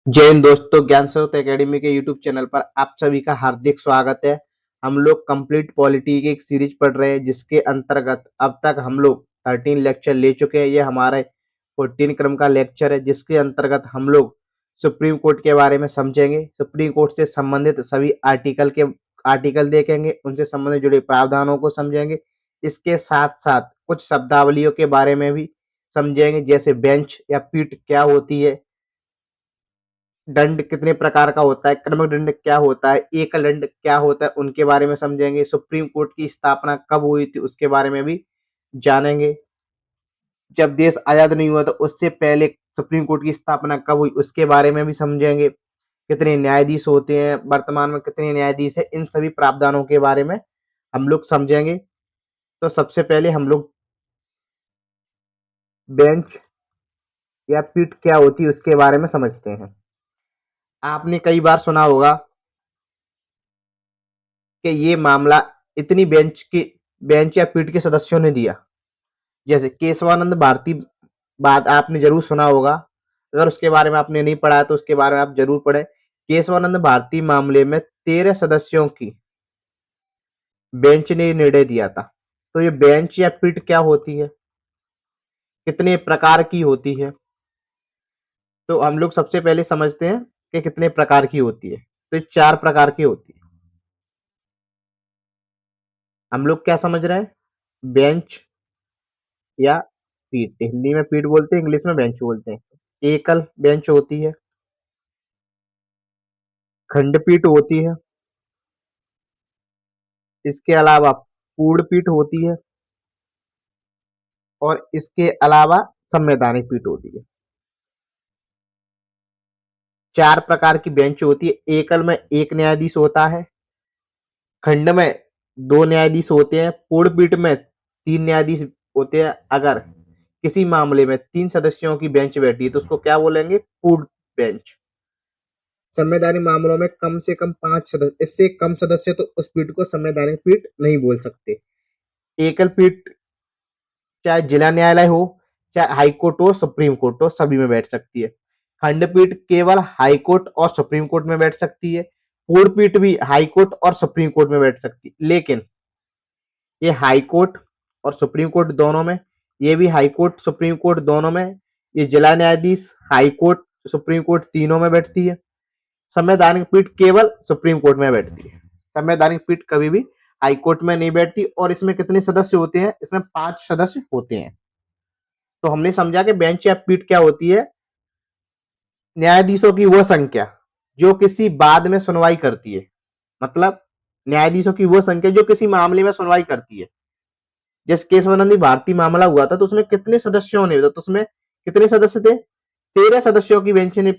जय हिंद दोस्तों, ज्ञान स्रोत एकेडमी के यूट्यूब चैनल पर आप सभी का हार्दिक स्वागत है। हम लोग कंप्लीट पॉलिटी की एक सीरीज पढ़ रहे हैं, जिसके अंतर्गत अब तक हम लोग 13 लेक्चर ले चुके हैं। ये हमारे 14 क्रम का लेक्चर है, जिसके अंतर्गत हम लोग सुप्रीम कोर्ट के बारे में समझेंगे। सुप्रीम कोर्ट से संबंधित सभी आर्टिकल देखेंगे, उनसे संबंधित जुड़े प्रावधानों को समझेंगे। इसके साथ साथ कुछ शब्दावलियों के बारे में भी समझेंगे, जैसे बेंच या पीठ क्या होती है, दंड कितने प्रकार का होता है, क्रमिक दंड क्या होता है, एकल दंड क्या होता है, उनके बारे में समझेंगे। सुप्रीम कोर्ट की स्थापना कब हुई थी, उसके बारे में भी जानेंगे। जब देश आजाद नहीं हुआ तो उससे पहले सुप्रीम कोर्ट की स्थापना कब हुई, उसके बारे में भी समझेंगे। कितने न्यायाधीश होते हैं, वर्तमान में कितने न्यायाधीश है, इन सभी प्रावधानों के बारे में हम लोग समझेंगे। तो सबसे पहले हम लोग बेंच या पीठ क्या होती है उसके बारे में समझते हैं। आपने कई बार सुना होगा कि ये मामला इतनी बेंच या पीठ के सदस्यों ने दिया। जैसे केशवानंद भारती बात आपने जरूर सुना होगा। अगर उसके बारे में आपने नहीं पढ़ा है तो उसके बारे में आप जरूर पढ़े। केशवानंद भारती मामले में 13 सदस्यों की बेंच ने निर्णय दिया था। तो ये बेंच या पीठ क्या होती है, कितने प्रकार की होती है, तो हम लोग सबसे पहले समझते हैं कि कितने प्रकार की होती है। तो ये 4 प्रकार की होती है। हम लोग क्या समझ रहे हैं, बेंच या पीठ। हिंदी में पीठ बोलते हैं, इंग्लिश में बेंच बोलते हैं। एकल बेंच होती है, खंडपीठ होती है, इसके अलावा पूर्ण पीठ होती है, और इसके अलावा संवैधानिक पीठ होती है। 4 प्रकार की बेंच होती है। एकल में एक न्यायाधीश होता है, खंड में 2 न्यायाधीश होते हैं, पूर्ण पीठ में 3 न्यायाधीश होते हैं। अगर किसी मामले में 3 सदस्यों की बेंच बैठी है तो उसको क्या बोलेंगे, पूर्ण बेंच। संवैधानिक मामलों में कम से कम 5 सदस्य, इससे कम सदस्य तो उस पीठ को संवैधानिक पीठ नहीं बोल सकते। एकल पीठ चाहे जिला न्यायालय हो, चाहे हाई कोर्ट हो, सुप्रीम कोर्ट हो, सभी में बैठ सकती है। खंडपीठ केवल हाई कोर्ट और सुप्रीम कोर्ट में बैठ सकती है। पूर्ण पीठ भी हाई कोर्ट और सुप्रीम कोर्ट में बैठ सकती है, लेकिन ये हाई कोर्ट और सुप्रीम कोर्ट दोनों में, ये भी हाई कोर्ट सुप्रीम कोर्ट दोनों में, ये जिला न्यायाधीश हाई कोर्ट सुप्रीम कोर्ट तीनों में बैठती है। संवैधानिक पीठ केवल सुप्रीम कोर्ट में बैठती है। संवैधानिक पीठ कभी भी हाई कोर्ट में नहीं बैठती। और इसमें कितने सदस्य होते हैं, इसमें 5 सदस्य होते हैं। तो हमने समझा कि बेंच या पीठ क्या होती है, न्यायाधीशों की वो संख्या जो किसी बाद में सुनवाई करती है। मतलब न्यायाधीशों की वो संख्या जो किसी मामले में सुनवाई करती है। जैसे केशवानंद भारती मामला हुआ था तो उसमें कितने सदस्यों ने, तो उसमें कितने सदस्य थे, 13 सदस्यों की बेंच ने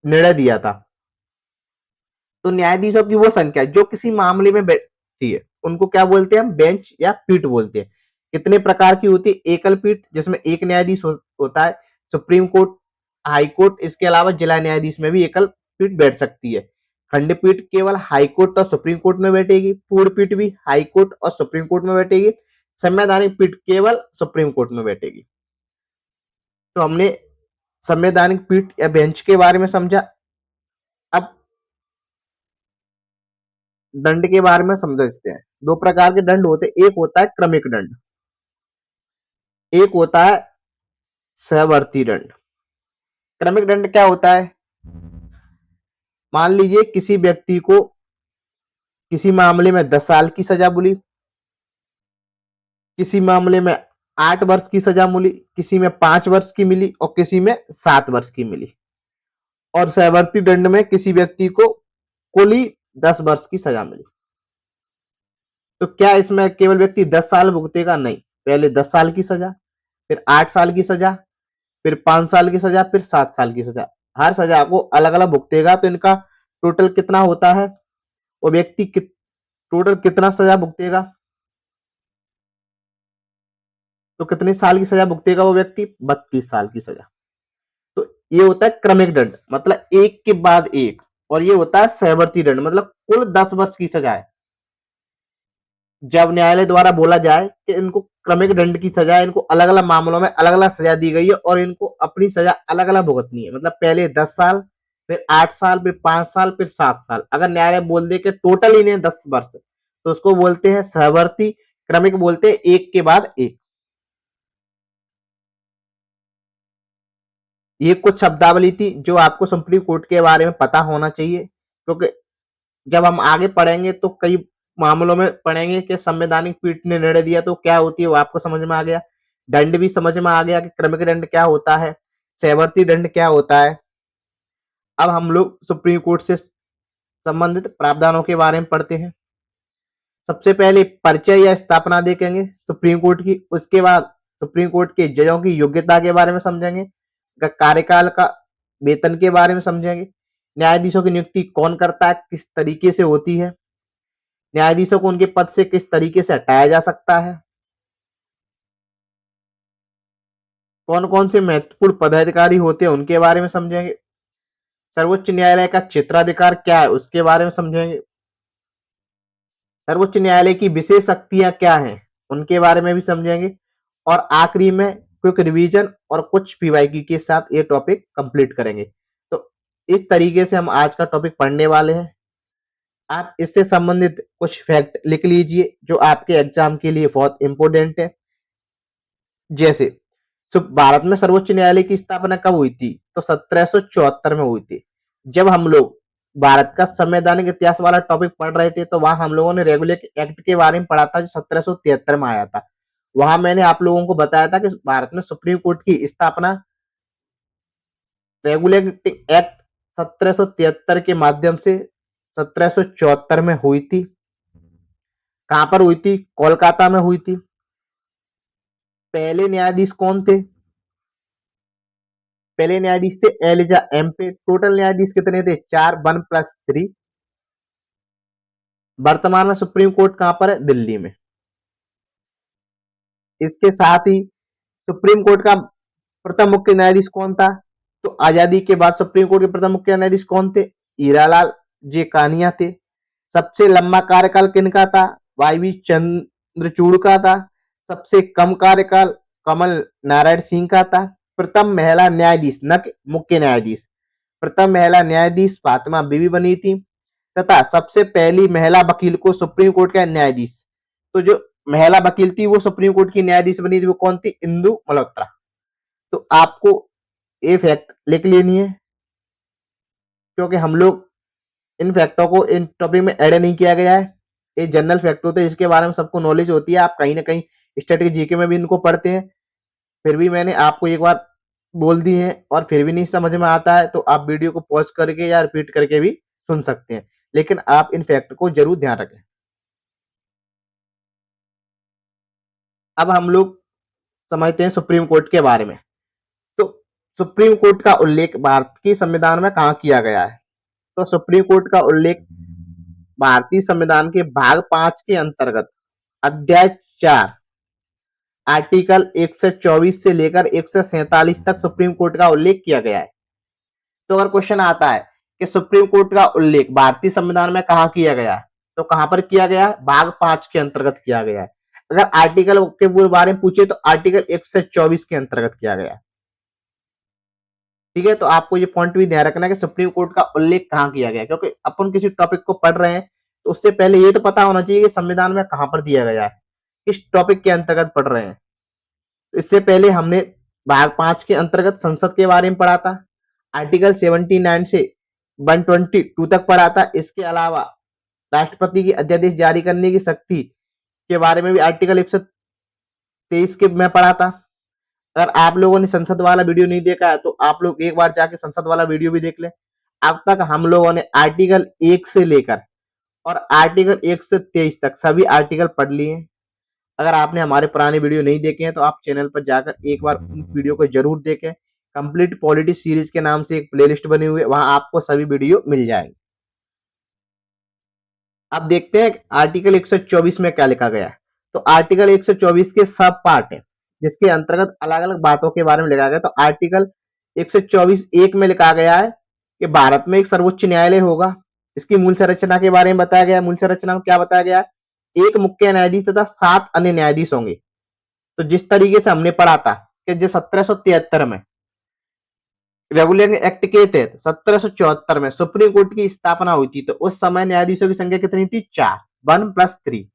निर्णय दिया था। तो न्यायाधीशों की वो संख्या जो किसी मामले में बैठती है, उनको क्या बोलते हैं, हम बेंच या पीठ बोलते हैं। कितने प्रकार की होती है, एकल पीठ जिसमें एक न्यायाधीश होता है, सुप्रीम कोर्ट, हाई कोर्ट, इसके अलावा जिला न्यायाधीश में भी एकल पीठ बैठ सकती है। खंडपीठ केवल हाई कोर्ट और सुप्रीम कोर्ट में बैठेगी। पूर्ण पीठ भी हाई कोर्ट और सुप्रीम कोर्ट में बैठेगी। संवैधानिक पीठ केवल सुप्रीम कोर्ट में बैठेगी। तो हमने संवैधानिक पीठ या बेंच के बारे में समझा। अब दंड के बारे में समझते हैं। 2 प्रकार के दंड होते हैं। एक होता है क्रमिक दंड, एक होता है सहवर्ती दंड। क्रमिक दंड क्या होता है, मान लीजिए किसी व्यक्ति को किसी मामले में 10 साल की सजा मिली, किसी मामले में 8 वर्ष की सजा मिली, किसी में 5 वर्ष की मिली और किसी में 7 वर्ष की मिली। और सहवर्ती दंड में किसी व्यक्ति को कुल ही 10 वर्ष की सजा मिली। तो क्या इसमें केवल व्यक्ति 10 साल भुगतेगा, नहीं। पहले 10 साल की सजा, फिर 8 साल की सजा, फिर 5 साल की सजा, फिर 7 साल की सजा। हर सजा को अलग अलग भुगतेगा। तो इनका टोटल कितना होता है, वो व्यक्ति टोटल कितना सजा भुगतेगा, तो कितने साल की सजा भुगतेगा वो व्यक्ति, 32 साल की सजा। तो ये होता है क्रमिक दंड, मतलब एक के बाद एक। और ये होता है सहवर्ती दंड, मतलब कुल 10 वर्ष की सजा है। जब न्यायालय द्वारा बोला जाए कि इनको क्रमिक दंड की सजा, इनको अलग अलग मामलों में अलग अलग सजा दी गई है और इनको अपनी सजा अलग अलग भुगतनी है, मतलब पहले 10 साल, फिर 8 साल, फिर 5 साल, फिर 7 साल। अगर न्यायालय बोल दे कि टोटल इन्हें 10 वर्ष, तो उसको बोलते हैं सहवर्ती क्रमिक, बोलते हैं एक के बाद एक। ये कुछ शब्दावली थी जो आपको सुप्रीम कोर्ट के बारे में पता होना चाहिए, क्योंकि जब हम आगे पढ़ेंगे तो कई मामलों में पढ़ेंगे कि संवैधानिक पीठ ने निर्णय दिया तो क्या होती है, वो आपको समझ में आ गया। दंड भी समझ में आ गया कि क्रमिक दंड क्या होता है, सैवर्ती दंड क्या होता है। अब हम लोग सुप्रीम कोर्ट से संबंधित प्रावधानों के बारे में पढ़ते हैं। सबसे पहले परिचय या स्थापना देखेंगे सुप्रीम कोर्ट की, उसके बाद सुप्रीम कोर्ट के जजों की योग्यता के बारे में समझेंगे, कार्यकाल का, वेतन के बारे में समझेंगे, न्यायाधीशों की नियुक्ति कौन करता है, किस तरीके से होती है, न्यायाधीशों को उनके पद से किस तरीके से हटाया जा सकता है, कौन कौन से महत्वपूर्ण पदाधिकारी होते हैं उनके बारे में समझेंगे, सर्वोच्च न्यायालय का क्षेत्राधिकार क्या है उसके बारे में समझेंगे, सर्वोच्च न्यायालय की विशेष शक्तियां क्या हैं उनके बारे में भी समझेंगे, और आखिरी में क्विक रिवीजन और कुछ पीवाईक्यू के साथ ये टॉपिक कंप्लीट करेंगे। तो इस तरीके से हम आज का टॉपिक पढ़ने वाले हैं। आप इससे संबंधित कुछ फैक्ट लिख लीजिए जो आपके एग्जाम के लिए बहुत इंपॉर्टेंट है। जैसे भारत में सर्वोच्च न्यायालय की स्थापना कब हुई थी, तो 1774 में हुई थी। जब हम लोग भारत का संवैधानिक इतिहास वाला टॉपिक पढ़ रहे थे तो वहां हम लोगों ने रेगुलेटिंग एक्ट के बारे में पढ़ा था जो 1773 में आया था। वहां मैंने आप लोगों को बताया था कि भारत में सुप्रीम कोर्ट की स्थापना रेगुलेटिंग एक्ट 1773 के माध्यम से 1774 में हुई थी। कहां पर हुई थी? कोलकाता में हुई थी। पहले न्यायाधीश कौन थे? पहले न्यायाधीश थे एलिजा एम्पे। टोटल न्यायाधीश कितने थे? 4, 1+3। वर्तमान में सुप्रीम कोर्ट कहां पर है? दिल्ली में। इसके साथ ही सुप्रीम कोर्ट का प्रथम मुख्य न्यायाधीश कौन था? तो आजादी के बाद सुप्रीम कोर्ट के प्रथम मुख्य न्यायाधीश कौन थे? हीरालाल जे कानिया थे। सबसे लंबा कार्यकाल किनका था? वाईवी चंद्रचूड़ का था। सबसे कम कार्यकाल कमल नारायण सिंह का था। प्रथम महिला न्यायाधीश, न कि मुख्य न्यायाधीश, प्रथम महिला न्यायाधीश फातिमा बीबी बनी थी। तथा सबसे पहली महिला वकील को सुप्रीम कोर्ट का न्यायाधीश, तो जो महिला वकील थी वो सुप्रीम कोर्ट की न्यायाधीश बनी थी, वो कौन थी? इंदु मल्होत्रा। तो आपको ये फैक्ट लिख लेनी है, क्योंकि हम लोग इन फैक्टों को इन टॉपिक में ऐड नहीं किया गया है। ये जनरल फैक्ट होते हैं जिसके बारे में सबको नॉलेज होती है। आप कहीं ना कहीं स्टैटिक जीके में भी इनको पढ़ते हैं, फिर भी मैंने आपको एक बार बोल दी है और फिर भी नहीं समझ में आता है तो आप वीडियो को पॉज करके या रिपीट करके भी सुन सकते हैं, लेकिन आप इन फैक्ट को जरूर ध्यान रखें। अब हम लोग समझते हैं सुप्रीम कोर्ट के बारे में। तो सुप्रीम कोर्ट का उल्लेख भारत के संविधान में कहाँ किया गया है? तो सुप्रीम कोर्ट का उल्लेख भारतीय संविधान के भाग 5 के अंतर्गत अध्याय 4 आर्टिकल 124 से लेकर 147 तक सुप्रीम कोर्ट का उल्लेख किया गया है। तो अगर क्वेश्चन आता है कि सुप्रीम कोर्ट का उल्लेख भारतीय संविधान में कहाँ किया गया है, तो कहां पर किया गया है? भाग 5 के अंतर्गत किया गया है। अगर आर्टिकल के बारे में पूछे तो आर्टिकल 124 के अंतर्गत किया गया है। ठीक है, तो आपको ये पॉइंट भी ध्यान रखना है कि सुप्रीम कोर्ट का उल्लेख कहाँ किया गया है, क्योंकि अपन किसी टॉपिक को पढ़ रहे हैं तो उससे पहले ये तो पता होना चाहिए कि संविधान में कहां पर दिया गया है, किस टॉपिक के अंतर्गत पढ़ रहे हैं। तो इससे पहले हमने भाग 5 के अंतर्गत संसद के बारे में पढ़ा था, आर्टिकल 79 से 122 तक पढ़ा था। इसके अलावा राष्ट्रपति की अध्यादेश जारी करने की शक्ति के बारे में भी आर्टिकल 123 के में पढ़ा था। अगर आप लोगों ने संसद वाला वीडियो नहीं देखा है तो आप लोग एक बार जाके संसद वाला वीडियो भी देख लें। अब तक हम लोगों ने आर्टिकल 1 से लेकर और आर्टिकल 123 तक सभी आर्टिकल पढ़ लिए हैं। अगर आपने हमारे पुराने वीडियो नहीं देखे हैं तो आप चैनल पर जाकर एक बार उन वीडियो को जरूर देखें। कंप्लीट पॉलिटी सीरीज के नाम से एक प्लेलिस्ट बनी हुई है, वहां आपको सभी वीडियो मिल जाएंगे। अब देखते हैं आर्टिकल 124 में क्या लिखा गया है। तो आर्टिकल 124 के सब पार्ट है जिसके अंतर्गत अलग अलग बातों के बारे में लिखा गया। तो आर्टिकल 124 एक में लिखा गया है कि भारत में एक सर्वोच्च न्यायालय होगा। इसकी मूल संरचना के बारे में बताया गया है। मूल संरचना में क्या बताया गया है एक मुख्य न्यायाधीश तथा 7 अन्य न्यायाधीश होंगे। तो जिस तरीके से हमने पढ़ा था कि जब 1773 में रेगुलेटिंग एक्ट के तहत 1774 में सुप्रीम कोर्ट की स्थापना हुई थी, तो उस समय न्यायाधीशों की संख्या कितनी थी? 4, 1+3।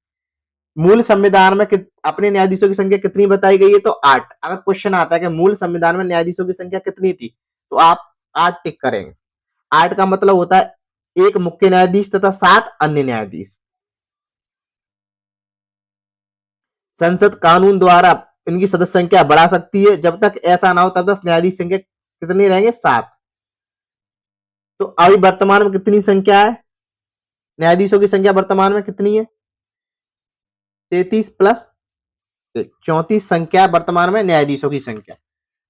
मूल संविधान में अपने न्यायाधीशों की संख्या कितनी बताई गई है? तो 8। अगर क्वेश्चन आता है कि मूल संविधान में न्यायाधीशों की संख्या कितनी थी, तो आप 8 टिक करेंगे। 8 का मतलब होता है एक मुख्य न्यायाधीश तथा 7 अन्य न्यायाधीश। संसद कानून द्वारा इनकी सदस्य संख्या बढ़ा सकती है, जब तक ऐसा ना हो तब तक न्यायाधीश संख्या कितनी रहेंगे? 7। तो अभी वर्तमान में कितनी संख्या है? न्यायाधीशों की संख्या वर्तमान में कितनी है? 33+1, 34 संख्या वर्तमान में न्यायाधीशों की संख्या।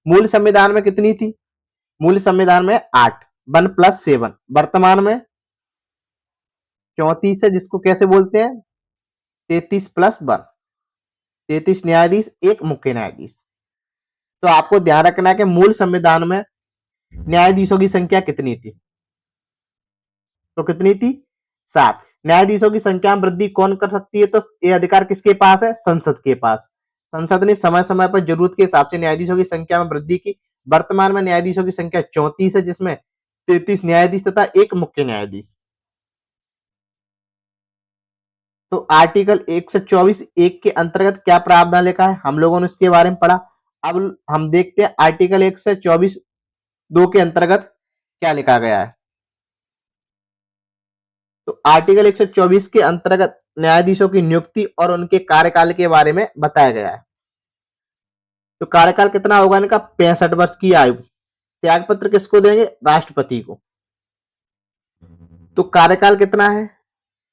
मूल संविधान में कितनी थी? मूल संविधान में 8, 1+7। वर्तमान में 34 है, जिसको कैसे बोलते हैं? 33+1, 33 न्यायाधीश, एक मुख्य न्यायाधीश। तो आपको ध्यान रखना है कि मूल संविधान में न्यायाधीशों की संख्या कितनी थी? तो कितनी थी? 7। न्यायाधीशों की संख्या में वृद्धि कौन कर सकती है? तो ये अधिकार किसके पास है? संसद के पास। संसद ने समय समय पर जरूरत के हिसाब से न्यायाधीशों की संख्या में वृद्धि की। वर्तमान में न्यायाधीशों की संख्या 34 है, जिसमें 33 न्यायाधीश तथा एक मुख्य न्यायाधीश। तो आर्टिकल 124(1) के अंतर्गत क्या प्रावधान लिखा है? हम लोगों ने इसके बारे में पढ़ा। अब हम देखते हैं आर्टिकल 124(2) के अंतर्गत क्या लिखा गया है। तो आर्टिकल 124 के अंतर्गत न्यायाधीशों की नियुक्ति और उनके कार्यकाल के बारे में बताया गया है। तो कार्यकाल कितना होगा इनका? 65 वर्ष की आयु। त्यागपत्र किसको देंगे? राष्ट्रपति को। तो कार्यकाल कितना है?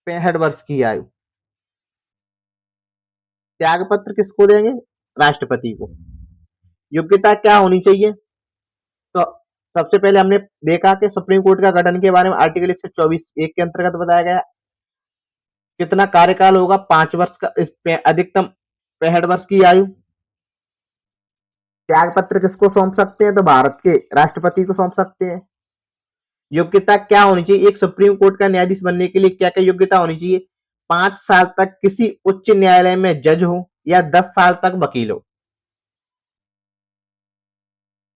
65 वर्ष की आयु। त्यागपत्र किसको देंगे? राष्ट्रपति को। योग्यता क्या होनी चाहिए? तो सबसे पहले हमने देखा कि सुप्रीम कोर्ट का गठन के बारे में आर्टिकल 124(1) के अंतर्गत बताया गया। कितना कार्यकाल होगा? 5 वर्ष का, अधिकतम 65 वर्ष की आयु। त्यागपत्र किसको सौंप सकते हैं? तो भारत के राष्ट्रपति को सौंप सकते हैं। योग्यता क्या होनी चाहिए? एक सुप्रीम कोर्ट का न्यायाधीश बनने के लिए क्या क्या योग्यता होनी चाहिए? 5 साल तक किसी उच्च न्यायालय में जज हो या 10 साल तक वकील हो।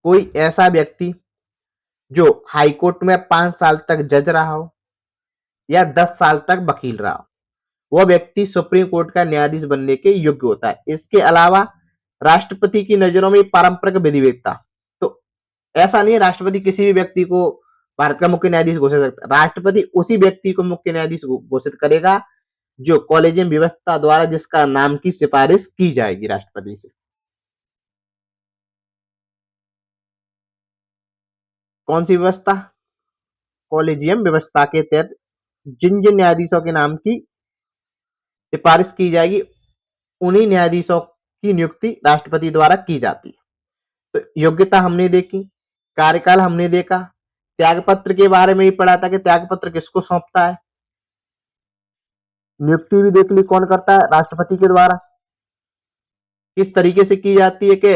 कोई ऐसा व्यक्ति जो हाईकोर्ट में 5 साल तक जज रहा हो या 10 साल तक वकील रहा हो, वह व्यक्ति सुप्रीम कोर्ट का न्यायाधीश बनने के योग्य होता है। इसके अलावा राष्ट्रपति की नजरों में पारंपरिक विधिवेत्ता, तो ऐसा नहीं है राष्ट्रपति किसी भी व्यक्ति को भारत का मुख्य न्यायाधीश घोषित कर सकता है। राष्ट्रपति उसी व्यक्ति को मुख्य न्यायाधीश घोषित करेगा जो कॉलेजियम व्यवस्था द्वारा जिसका नाम की सिफारिश की जाएगी राष्ट्रपति से। कौन सी व्यवस्था? कॉलेजियम व्यवस्था के तहत जिन जिन न्यायाधीशों के नाम की सिफारिश की जाएगी, उन्हीं न्यायाधीशों की नियुक्ति राष्ट्रपति द्वारा की जाती है। तो योग्यता हमने देखी, कार्यकाल हमने देखा, त्यागपत्र के बारे में भी पढ़ा था कि त्यागपत्र किसको सौंपता है। नियुक्ति भी देख ली, कौन करता है? राष्ट्रपति के द्वारा। किस तरीके से की जाती है कि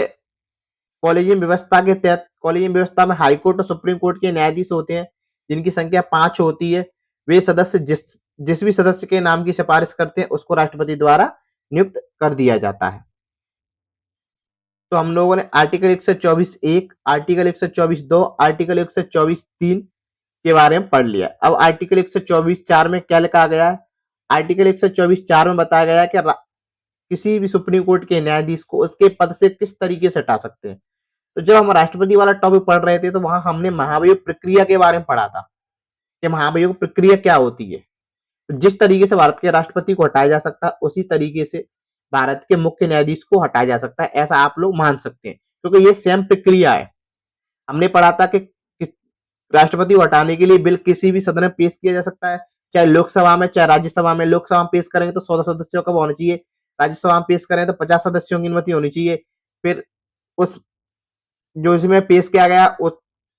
कॉलेजियम व्यवस्था के तहत, कॉलेजियम व्यवस्था में हाईकोर्ट और सुप्रीम कोर्ट के न्यायाधीश होते हैं, जिनकी संख्या 5 होती है। वे सदस्य जिस भी सदस्य के नाम की सिफारिश करते हैं, उसको राष्ट्रपति द्वारा नियुक्त कर दिया जाता है। तो हम लोगों ने आर्टिकल 124(1), आर्टिकल 124(2), आर्टिकल 124(3) के बारे में पढ़ लिया। अब आर्टिकल 124(4) में क्या लिखा गया है? आर्टिकल 124(4) में बताया गया है कि किसी भी सुप्रीम कोर्ट के न्यायाधीश को उसके पद से किस तरीके से हटा सकते हैं। तो जब हम राष्ट्रपति वाला टॉपिक पढ़ रहे थे, तो वहां हमने महाभियोग प्रक्रिया के बारे में पढ़ा था कि महाभियोग प्रक्रिया क्या होती है। तो जिस तरीके से भारत के राष्ट्रपति को हटाया जा सकता है, उसी तरीके से भारत के मुख्य न्यायाधीश को हटाया जा सकता है, ऐसा आप लोग मान सकते हैं, क्योंकि ये सेम प्रक्रिया है। हमने पढ़ा था कि राष्ट्रपति को हटाने के लिए बिल किसी भी सदन में पेश किया जा सकता है, चाहे लोकसभा में चाहे राज्यसभा में। लोकसभा में पेश करेंगे तो 14 सदस्यों का होना चाहिए, राज्यसभा में पेश करें तो 50 सदस्यों की अनुमति होनी चाहिए। फिर उस जो इसमें पेश किया गया,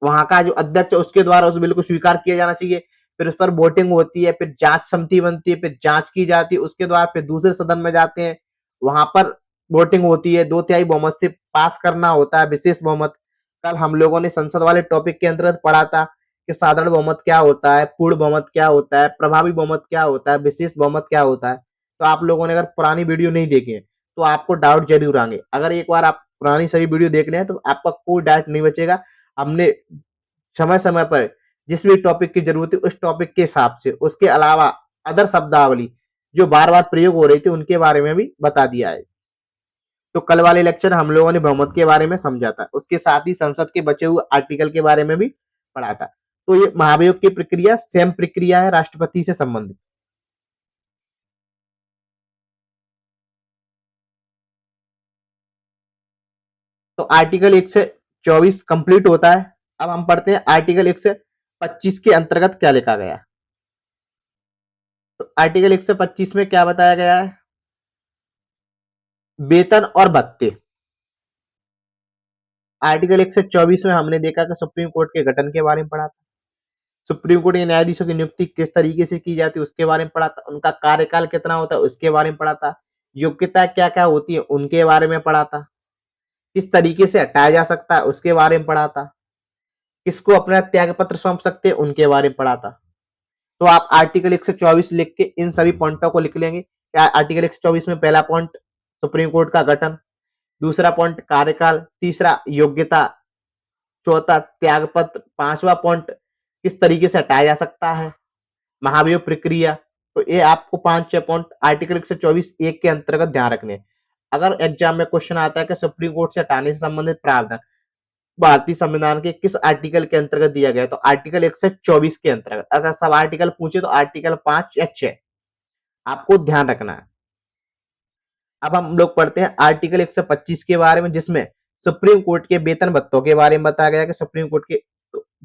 वहां का जो अध्यक्ष है उसके द्वारा उस बिल को स्वीकार किया जाना चाहिए। फिर उस पर वोटिंग होती है, फिर जांच समिति बनती है, फिर जांच की जाती है, उसके बाद फिर दूसरे सदन में जाते हैं, वहां पर वोटिंग होती है, 2/3 बहुमत से पास करना होता है, विशेष बहुमत। कल हम लोगों ने संसद वाले टॉपिक के अंतर्गत पढ़ा था कि साधारण बहुमत क्या होता है, पूर्ण बहुमत क्या होता है, प्रभावी बहुमत क्या होता है, विशेष बहुमत क्या होता है। तो आप लोगों ने अगर पुरानी वीडियो नहीं देखी है तो आपको डाउट जरूर आएंगे। अगर एक बार आप पुरानी सभी वीडियो देख लें तो आपका कोई डाउट नहीं बचेगा। हमने समय समय पर जिस भी टॉपिक की जरूरत है उस टॉपिक के हिसाब से, उसके अलावा अदर शब्दावली जो बार बार प्रयोग हो रही थी उनके बारे में भी बता दिया है। तो कल वाले लेक्चर हम लोगों ने बहुमत के बारे में समझा था, उसके साथ ही संसद के बचे हुए आर्टिकल के बारे में भी पढ़ा था। तो ये महाभियोग की प्रक्रिया सेम प्रक्रिया है राष्ट्रपति से संबंधित। तो आर्टिकल 124 कंप्लीट होता है। अब हम पढ़ते हैं आर्टिकल 125 के अंतर्गत क्या लिखा गया। तो आर्टिकल 125 में क्या बताया गया है? वेतन और भत्ते। आर्टिकल 124 में हमने देखा कि सुप्रीम कोर्ट के गठन के बारे में पढ़ा था। सुप्रीम कोर्ट के न्यायाधीशों की नियुक्ति किस तरीके से की जाती है उसके बारे में पढ़ा था। उनका कार्यकाल कितना होता है उसके बारे में पढ़ा था। योग्यता क्या क्या होती है उनके बारे में पढ़ा था। किस तरीके से हटाया जा सकता है उसके बारे में पढ़ा था। किसको अपना त्याग पत्र सौंप सकते हैं उनके बारे में पढ़ा था। तो आप आर्टिकल 124 लिख के इन सभी पॉइंटों को लिख लेंगे। क्या आर्टिकल 124 में पहला पॉइंट सुप्रीम कोर्ट का गठन, दूसरा पॉइंट कार्यकाल, तीसरा योग्यता, चौथा त्याग पत्र, पांचवा पॉइंट किस तरीके से हटाया जा सकता है, महाभियोग प्रक्रिया। तो ये आपको 5-6 पॉइंट आर्टिकल 124 एक के अंतर्गत ध्यान रखने। अगर एग्जाम में क्वेश्चन आता है कि सुप्रीम कोर्ट से हटाने से संबंधित प्रावधान भारतीय संविधान के किस आर्टिकल के अंतर्गत दिया गया है, तो आर्टिकल 124 के अंतर्गत। अगर सब आर्टिकल पूछे तो आर्टिकल 5 या 6 आपको ध्यान रखना है। अब हम लोग पढ़ते हैं आर्टिकल 125 के बारे में, जिसमें सुप्रीम कोर्ट के वेतन भत्तों के बारे में बताया गया कि सुप्रीम कोर्ट के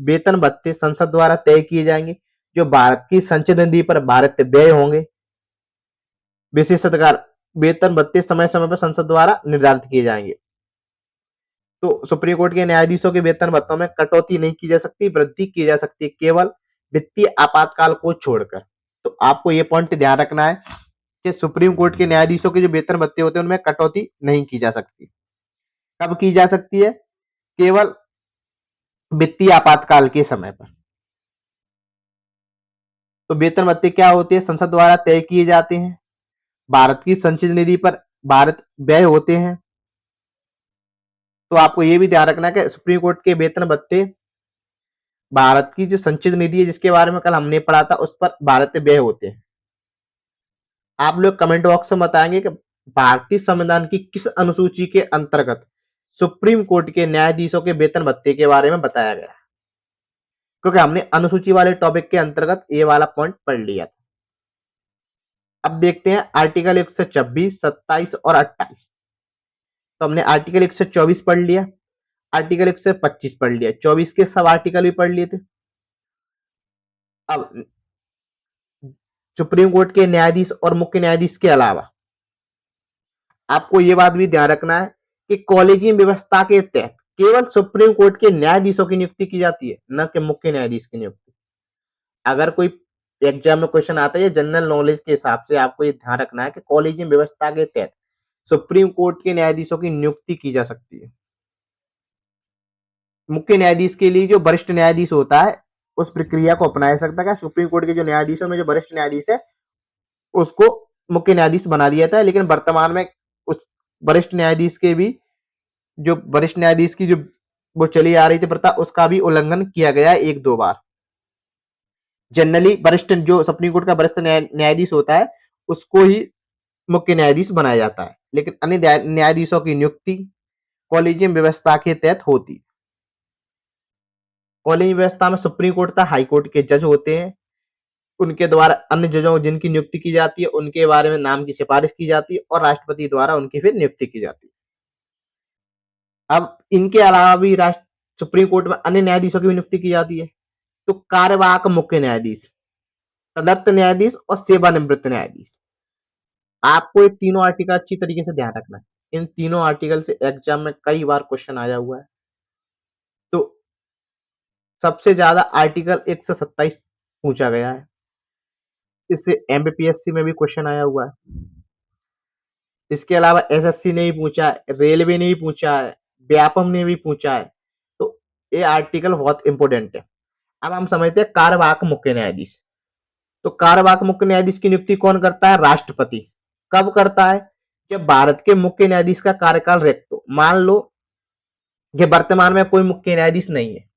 वेतन भत्ते संसद द्वारा तय किए जाएंगे, जो भारत की संचित निधि पर भारत व्यय होंगे। विशेषाधिकार वेतन भत्ते समय समय पर संसद द्वारा निर्धारित किए जाएंगे। तो सुप्रीम कोर्ट के न्यायाधीशों के वेतन भत्तों में कटौती नहीं की जा सकती, वृद्धि की जा सकती है केवल वित्तीय आपातकाल को छोड़कर। तो आपको ये पॉइंट ध्यान रखना है कि सुप्रीम कोर्ट के न्यायाधीशों के जो वेतन भत्ते होते हैं उनमें कटौती नहीं की जा सकती। कब की जा सकती है? केवल वित्तीय आपातकाल के समय पर। तो वेतन भत्ते क्या होते हैं? संसद द्वारा तय किए जाते हैं, भारत की संचित निधि पर भारत व्यय होते हैं। तो आपको यह भी ध्यान रखना है कि सुप्रीम कोर्ट के वेतन भत्ते भारत की जो संचित निधि है जिसके बारे में कल हमने पढ़ा था उस पर भारत व्यय होते हैं। आप लोग कमेंट बॉक्स में बताएंगे कि भारतीय संविधान की किस अनुसूची के अंतर्गत सुप्रीम कोर्ट के न्यायाधीशों के वेतन भत्ते के बारे में बताया गया, क्योंकि हमने अनुसूची वाले टॉपिक के अंतर्गत ये वाला पॉइंट पढ़ लिया था। अब देखते हैं आर्टिकल 126, 27 और 28। तो हमने आर्टिकल 124 पढ़ लिया, आर्टिकल 125 पढ़ लिया, 24 के सब आर्टिकल भी पढ़ लिए थे। अब सुप्रीम कोर्ट के न्यायाधीश और मुख्य न्यायाधीश के अलावा आपको यह बात भी ध्यान रखना है कि कॉलेजियम व्यवस्था के तहत केवल सुप्रीम कोर्ट के न्यायाधीशों की नियुक्ति की जाती है, न कि मुख्य न्यायाधीश की नियुक्ति। अगर कोई एग्जाम में क्वेश्चन आता है जनरल नॉलेज के हिसाब से आपको ये ध्यान रखना है कि कॉलेजियम व्यवस्था के तहत सुप्रीम कोर्ट के न्यायाधीशों की नियुक्ति की जा सकती है। मुख्य न्यायाधीश के लिए जो वरिष्ठ न्यायाधीश होता है उस प्रक्रिया को अपनाया सकता है। सुप्रीम कोर्ट के जो न्यायाधीशों में जो वरिष्ठ न्यायाधीश है उसको मुख्य न्यायाधीश बना दिया था, लेकिन वर्तमान में उस वरिष्ठ न्यायाधीश के भी जो वरिष्ठ न्यायाधीश की जो वो चली आ रही थी प्रथा उसका भी उल्लंघन किया गया है 1-2 बार। जनरली वरिष्ठ जो सुप्रीम कोर्ट का वरिष्ठ न्यायाधीश होता है उसको ही मुख्य न्यायाधीश बनाया जाता है, लेकिन अन्य न्यायाधीशों की नियुक्ति कॉलेजियम व्यवस्था के तहत होती। कॉलेजियम व्यवस्था में सुप्रीम कोर्ट तथा हाई कोर्ट के जज होते हैं, उनके द्वारा अन्य जजों जिनकी नियुक्ति की जाती है उनके बारे में नाम की सिफारिश की जाती है और राष्ट्रपति द्वारा उनकी फिर नियुक्ति की जाती है। अब इनके अलावा भी राष्ट्र सुप्रीम कोर्ट में अन्य न्यायाधीशों की भी नियुक्ति की जाती है। तो कार्यवाहक मुख्य न्यायाधीश, तदर्थ न्यायाधीश और सेवानिवृत्त न्यायाधीश। आपको ये तीनों आर्टिकल अच्छी तरीके से ध्यान रखना है। इन तीनों आर्टिकल से एग्जाम में कई बार क्वेश्चन आया हुआ है। तो सबसे ज्यादा आर्टिकल 127 पूछा गया है, इससे एमपीएससी में भी क्वेश्चन आया हुआ है। इसके अलावा एसएससी ने भी पूछा है, रेलवे ने भी पूछा है, व्यापम ने भी पूछा है। तो ये आर्टिकल बहुत इंपोर्टेंट है। अब हम समझते हैं कार्यवाहक मुख्य न्यायाधीश। तो कार्यवाहक मुख्य न्यायाधीश की नियुक्ति कौन करता है? राष्ट्रपति। कब करता है? जब भारत के मुख्य न्यायाधीश का कार्यकाल रिक्त हो। मान लो कि वर्तमान में कोई मुख्य न्यायाधीश नहीं है,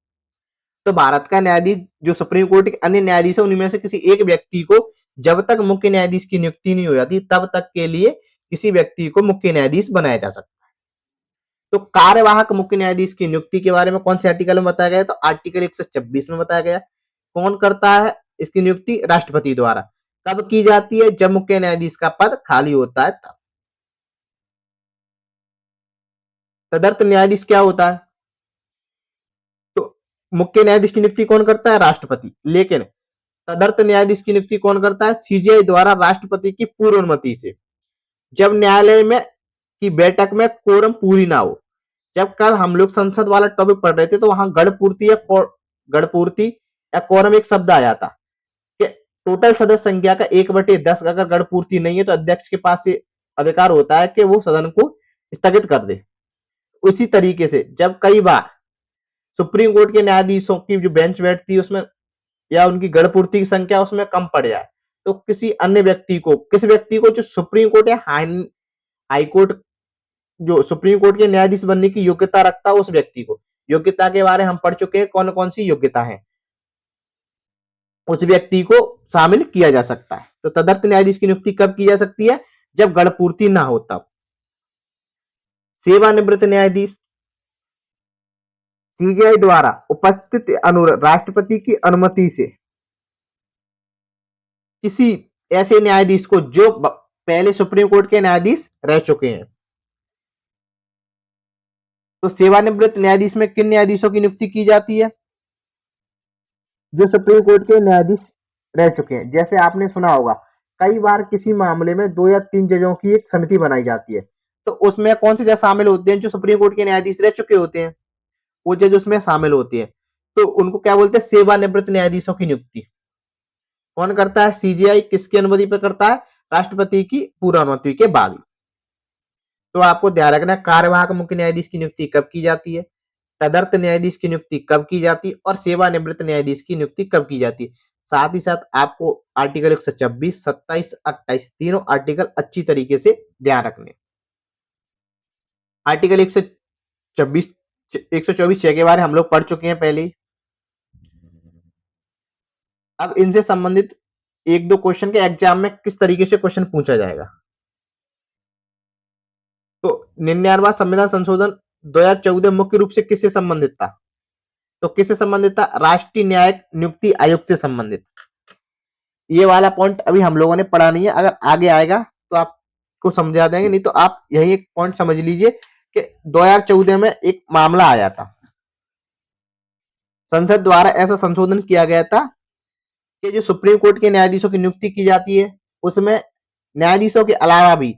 तो भारत का न्यायाधीश जो सुप्रीम कोर्ट के अन्य न्यायाधीश है उनमें से किसी एक व्यक्ति को जब तक मुख्य न्यायाधीश की नियुक्ति नहीं हो जाती तब तक के लिए किसी व्यक्ति को मुख्य न्यायाधीश बनाया जा सकता है। तो कार्यवाहक मुख्य न्यायाधीश की नियुक्ति के बारे में कौन से आर्टिकल में बताया गया? तो आर्टिकल 126 में बताया गया। कौन करता है इसकी नियुक्ति? राष्ट्रपति द्वारा। कब की जाती है? जब मुख्य न्यायाधीश का पद खाली होता है तब। तदर्थ न्यायाधीश क्या होता है? तो मुख्य न्यायाधीश की नियुक्ति कौन करता है? राष्ट्रपति। लेकिन तदर्थ न्यायाधीश की नियुक्ति कौन करता है? सीजीआई द्वारा राष्ट्रपति की पूर्व अनुमति से, जब न्यायालय में की बैठक में कोरम पूरी ना हो। जब कल हम लोग संसद वाला टॉपिक पढ़ रहे थे तो वहां गणपूर्ति या कोरम एक शब्द आया था कि टोटल सदस्य संख्या का 1/10 अगर गणपूर्ति नहीं है तो अध्यक्ष के पास से अधिकार होता है कि वो सदन को स्थगित कर दे। उसी तरीके से जब कई बार सुप्रीम कोर्ट के न्यायाधीशों की जो बेंच बैठती है उसमें या उनकी गणपूर्ति की संख्या उसमें कम पड़ जाए तो किसी अन्य व्यक्ति को जो सुप्रीम कोर्ट या हाई कोर्ट जो सुप्रीम कोर्ट के न्यायाधीश बनने की योग्यता रखता है उस व्यक्ति को, योग्यता के बारे में हम पढ़ चुके हैं कौन कौन सी योग्यता है, उस व्यक्ति को शामिल किया जा सकता है। तो तदर्थ न्यायाधीश की नियुक्ति कब की जा सकती है? जब गणपूर्ति ना हो तब। सेवानिवृत्त न्यायाधीश सीजीआई द्वारा उपस्थित राष्ट्रपति की अनुमति से किसी ऐसे न्यायाधीश को जो पहले सुप्रीम कोर्ट के न्यायाधीश रह चुके हैं। तो सेवानिवृत्त न्यायाधीश में किन न्यायाधीशों की नियुक्ति की जाती है? जो सुप्रीम कोर्ट के न्यायाधीश रह चुके हैं। जैसे आपने सुना होगा कई बार किसी मामले में 2 या 3 जजों की एक समिति बनाई जाती है, तो उसमें कौन से जज शामिल होते हैं? जो सुप्रीम कोर्ट के न्यायाधीश रह चुके होते हैं, वो जज उसमें शामिल होते हैं। तो उनको क्या बोलते हैं? सेवानिवृत्त न्यायाधीशों की नियुक्ति कौन करता है? सीजीआई। किसकी अनुमति पर करता है? राष्ट्रपति की पूर्व अनुमति के बाद। तो आपको ध्यान रखना कार्यवाहक मुख्य न्यायाधीश की नियुक्ति कब की जाती है, तदर्थ न्यायाधीश की नियुक्ति कब की जाती है और सेवानिवृत्त न्यायाधीश की नियुक्ति कब की जाती है। साथ ही साथ आपको आर्टिकल 126, 27, 28 तीनों आर्टिकल अच्छी तरीके से ध्यान रखने। आर्टिकल 124 6 के बारे हम लोग पढ़ चुके हैं पहले ही। अब इनसे संबंधित एक दो क्वेश्चन के एग्जाम में किस तरीके से क्वेश्चन पूछा जाएगा। तो 99वां संविधान संशोधन 2014 मुख्य रूप से किससे संबंधित था? तो किससे संबंधित था? राष्ट्रीय न्यायिक नियुक्ति आयोग से संबंधित। ये वाला पॉइंट अभी हम लोगों ने पढ़ा नहीं है, अगर आगे आएगा तो आपको समझा देंगे, नहीं तो आप यही एक पॉइंट समझ लीजिए कि 2014 में एक मामला आया था, संसद द्वारा ऐसा संशोधन किया गया था कि जो सुप्रीम कोर्ट के न्यायाधीशों की नियुक्ति की जाती है उसमें न्यायाधीशों के अलावा भी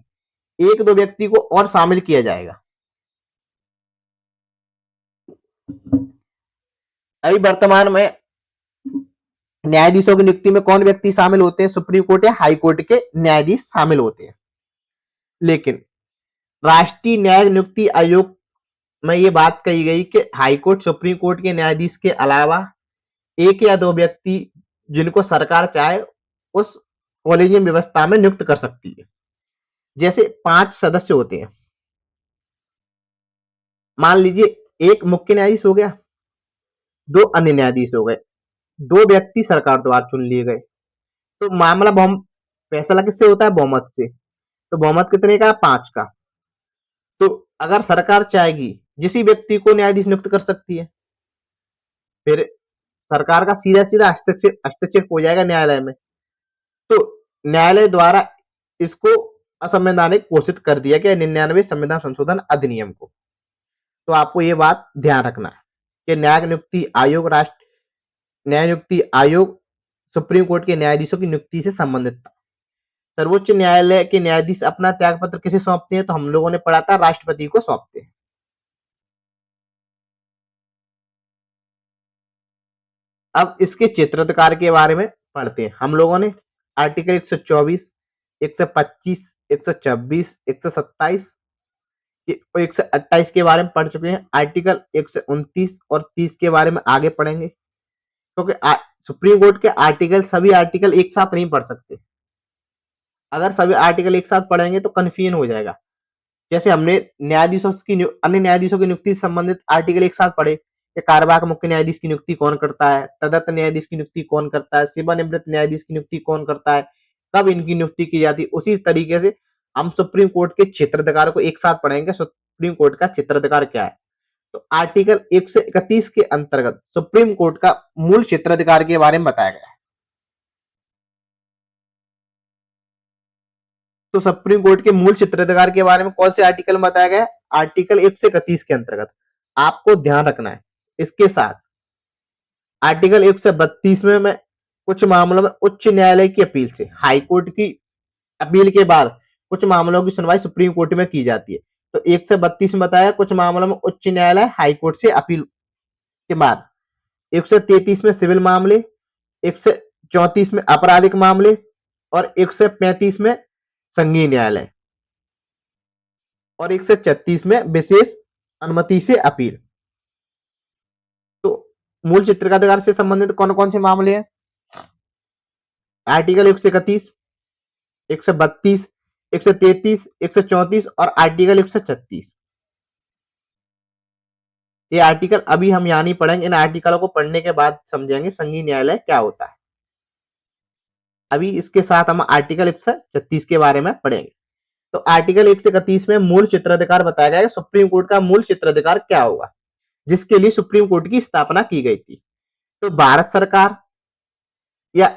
एक दो व्यक्ति को और शामिल किया जाएगा। अभी वर्तमान में न्यायाधीशों की नियुक्ति में कौन व्यक्ति शामिल होते हैं? सुप्रीम कोर्ट या हाई कोर्ट के न्यायाधीश शामिल होते हैं। लेकिन राष्ट्रीय न्यायिक नियुक्ति आयोग में यह बात कही गई कि हाई कोर्ट सुप्रीम कोर्ट के न्यायाधीश के अलावा एक या दो व्यक्ति जिनको सरकार चाहे उस कॉलेजियम व्यवस्था में नियुक्त कर सकती है। जैसे 5 सदस्य होते हैं, मान लीजिए एक मुख्य न्यायाधीश हो गया, 2 अन्य न्यायाधीश हो गए, 2 व्यक्ति सरकार द्वारा चुन लिए गए। तो मामला फैसला किससे होता है? बहुमत से। तो बहुमत कितने का? 5 का। तो अगर सरकार चाहेगी जिसी व्यक्ति को न्यायाधीश नियुक्त कर सकती है, फिर सरकार का सीधा सीधा हस्तक्षेप हो जाएगा न्यायालय में। तो न्यायालय द्वारा इसको असंवैधानिक घोषित कर दिया गया 99 संविधान संशोधन अधिनियम को। तो आपको ये बात ध्यान रखना है कि न्याय नियुक्ति आयोग सुप्रीम कोर्ट के न्यायाधीशों की नियुक्ति से संबंधित था। सर्वोच्च न्यायालय के न्यायाधीश अपना त्यागपत्र किसे सौंपते हैं? तो हम लोगों ने पढ़ा था राष्ट्रपति को सौंपते हैं। अब इसके चित्राधिकार के बारे में पढ़ते हैं। हम लोगों ने आर्टिकल 124, 125, 126, 127 और 128 के बारे में पढ़ चुके हैं। आर्टिकल 129 और 30 के बारे में आगे पढ़ेंगे, क्योंकि सुप्रीम कोर्ट के आर्टिकल सभी आर्टिकल एक साथ नहीं पढ़ सकते। अगर सभी आर्टिकल एक साथ पढ़ेंगे तो कन्फ्यूजन हो जाएगा। जैसे हमने अन्य न्यायाधीशों की नियुक्ति से संबंधित आर्टिकल एक साथ पढ़े कि कार्यवाहक मुख्य न्यायाधीश की नियुक्ति कौन करता है, तदर्थ न्यायाधीश की नियुक्ति कौन करता है, सेवानिवृत्त न्यायाधीश की नियुक्ति कौन करता है, कब इनकी नियुक्ति की जाती है। उसी तरीके से हम सुप्रीम कोर्ट के क्षेत्राधिकार को एक साथ पढ़ेंगे, सुप्रीम कोर्ट का क्षेत्राधिकार क्या है। तो आर्टिकल 131 के अंतर्गत सुप्रीम कोर्ट का मूल क्षेत्राधिकार के बारे में बताया गया है। तो सुप्रीम कोर्ट के मूल क्षेत्राधिकार के बारे में कौन से आर्टिकल में बताया गया है? आर्टिकल 131 के अंतर्गत। आपको ध्यान रखना है इसके साथ आर्टिकल 132 में कुछ मामलों में उच्च न्यायालय की अपील से, हाई कोर्ट की अपील के बाद कुछ मामलों की सुनवाई सुप्रीम कोर्ट में की जाती है। तो 132 में बताया कुछ मामलों में उच्च न्यायालय हाई कोर्ट से अपील के बाद, 133 में सिविल मामले, 134 में आपराधिक मामले और 135 में संघीय न्यायालय और 136 में विशेष अनुमति से अपील। तो मूल क्षेत्राधिकार से संबंधित कौन कौन से मामले हैं? आर्टिकल 131, 132, 133, 134 और आर्टिकल 136। ये आर्टिकल अभी हम यहाँ नहीं पढ़ेंगे, इन आर्टिकलों को पढ़ने के बाद समझेंगे संघीय न्यायालय क्या होता है। अभी इसके साथ हम आर्टिकल 136 के बारे में पढ़ेंगे। तो आर्टिकल 131 में मूल क्षेत्राधिकार बताया गया है। सुप्रीम कोर्ट का मूल क्षेत्राधिकार क्या होगा, जिसके लिए सुप्रीम कोर्ट की स्थापना की गई थी। तो भारत सरकार या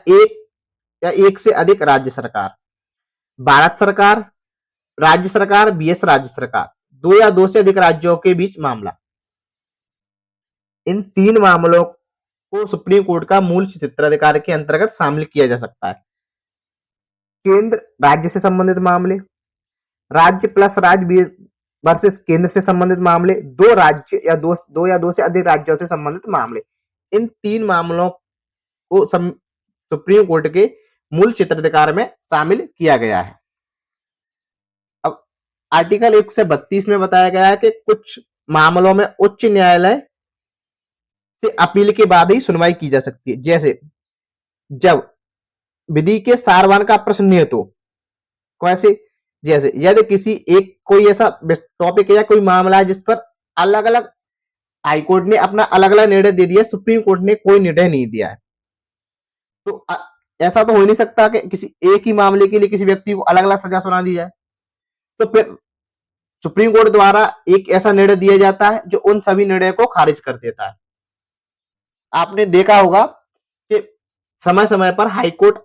एक से अधिक राज्य सरकार, भारत सरकार, राज्य सरकार, बीएस राज्य सरकार, दो या दो से अधिक राज्यों के बीच मामला, इन तीन मामलों को सुप्रीम कोर्ट का मूल क्षेत्राधिकार के अंतर्गत शामिल किया जा सकता है। केंद्र राज्य से संबंधित मामले, राज्य प्लस राज्य वर्सेस केंद्र से संबंधित मामले, दो राज्य या दो से अधिक राज्यों से संबंधित मामले, इन तीन मामलों को सुप्रीम कोर्ट के मूल क्षेत्राधिकार में शामिल किया गया है। अब आर्टिकल 132 में बताया गया है कि कुछ मामलों में उच्च न्यायालय से अपील के बाद ही सुनवाई की जा सकती है। जैसे जब विधि के सारवान का प्रश्न नहीं है तो कैसे, जैसे यदि किसी एक कोई ऐसा टॉपिक या कोई मामला है जिस पर अलग अलग हाईकोर्ट ने अपना अलग अलग निर्णय दे दिया, सुप्रीम कोर्ट ने कोई निर्णय नहीं दिया है, तो ऐसा तो हो नहीं सकता कि किसी एक ही मामले के लिए किसी व्यक्ति को अलग अलग सजा सुना दी जाए। तो फिर सुप्रीम कोर्ट द्वारा एक ऐसा निर्णय दिया जाता है जो उन सभी निर्णय को खारिज कर देता है। आपने देखा होगा कि समय समय पर हाईकोर्ट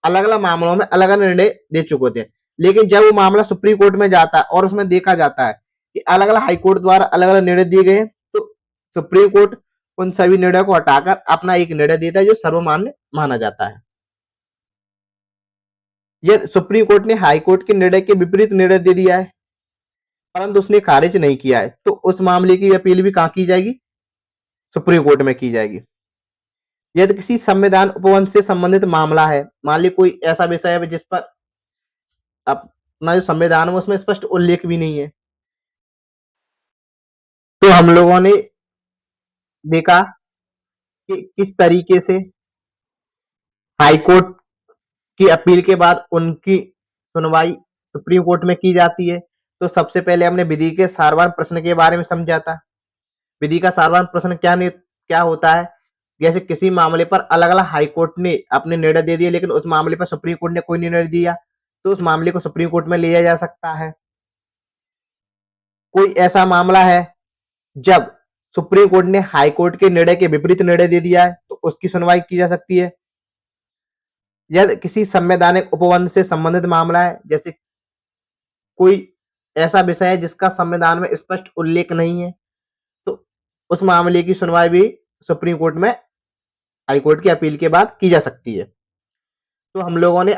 अलग अलग मामलों में अलग अलग निर्णय दे चुके होते हैं, लेकिन जब वो मामला सुप्रीम कोर्ट में जाता है और उसमें देखा जाता है कि अलग अलग हाईकोर्ट द्वारा अलग अलग निर्णय दिए गए, तो सुप्रीम कोर्ट उन सभी निर्णयों को हटाकर अपना एक निर्णय देता है जो सर्वमान्य माना जाता है। यह सुप्रीम कोर्ट ने हाईकोर्ट के निर्णय के विपरीत निर्णय दे दिया है परंतु उसने खारिज नहीं किया है, तो उस मामले की अपील भी कहां की जाएगी? सुप्रीम कोर्ट में की जाएगी। यदि किसी संविधान उपवंश से संबंधित मामला है, मान ली कोई ऐसा विषय है जिस पर अपना जो संविधान है उसमें स्पष्ट उल्लेख भी नहीं है, तो हम लोगों ने देखा कि किस तरीके से हाईकोर्ट की अपील के बाद उनकी सुनवाई सुप्रीम कोर्ट में की जाती है। तो सबसे पहले हमने विधि के सारवान प्रश्न के बारे में समझा था। विधि का सारवान प्रश्न क्या होता है? जैसे किसी मामले पर अलग अलग हाईकोर्ट ने अपने निर्णय दे दिए लेकिन उस मामले पर सुप्रीम कोर्ट ने कोई निर्णय दिया, तो उस मामले को सुप्रीम कोर्ट में लिया जा सकता है। कोई ऐसा मामला है जब सुप्रीम कोर्ट ने हाई कोर्ट के निर्णय के विपरीत निर्णय दे दिया है, तो उसकी सुनवाई की जा सकती है। यदि किसी संवैधानिक उपबंध से संबंधित मामला है, जैसे कोई ऐसा विषय है जिसका संविधान में स्पष्ट उल्लेख नहीं है, तो उस मामले की सुनवाई भी सुप्रीम कोर्ट में हाई कोर्ट की अपील के बाद की जा सकती है। तो हम लोगों ने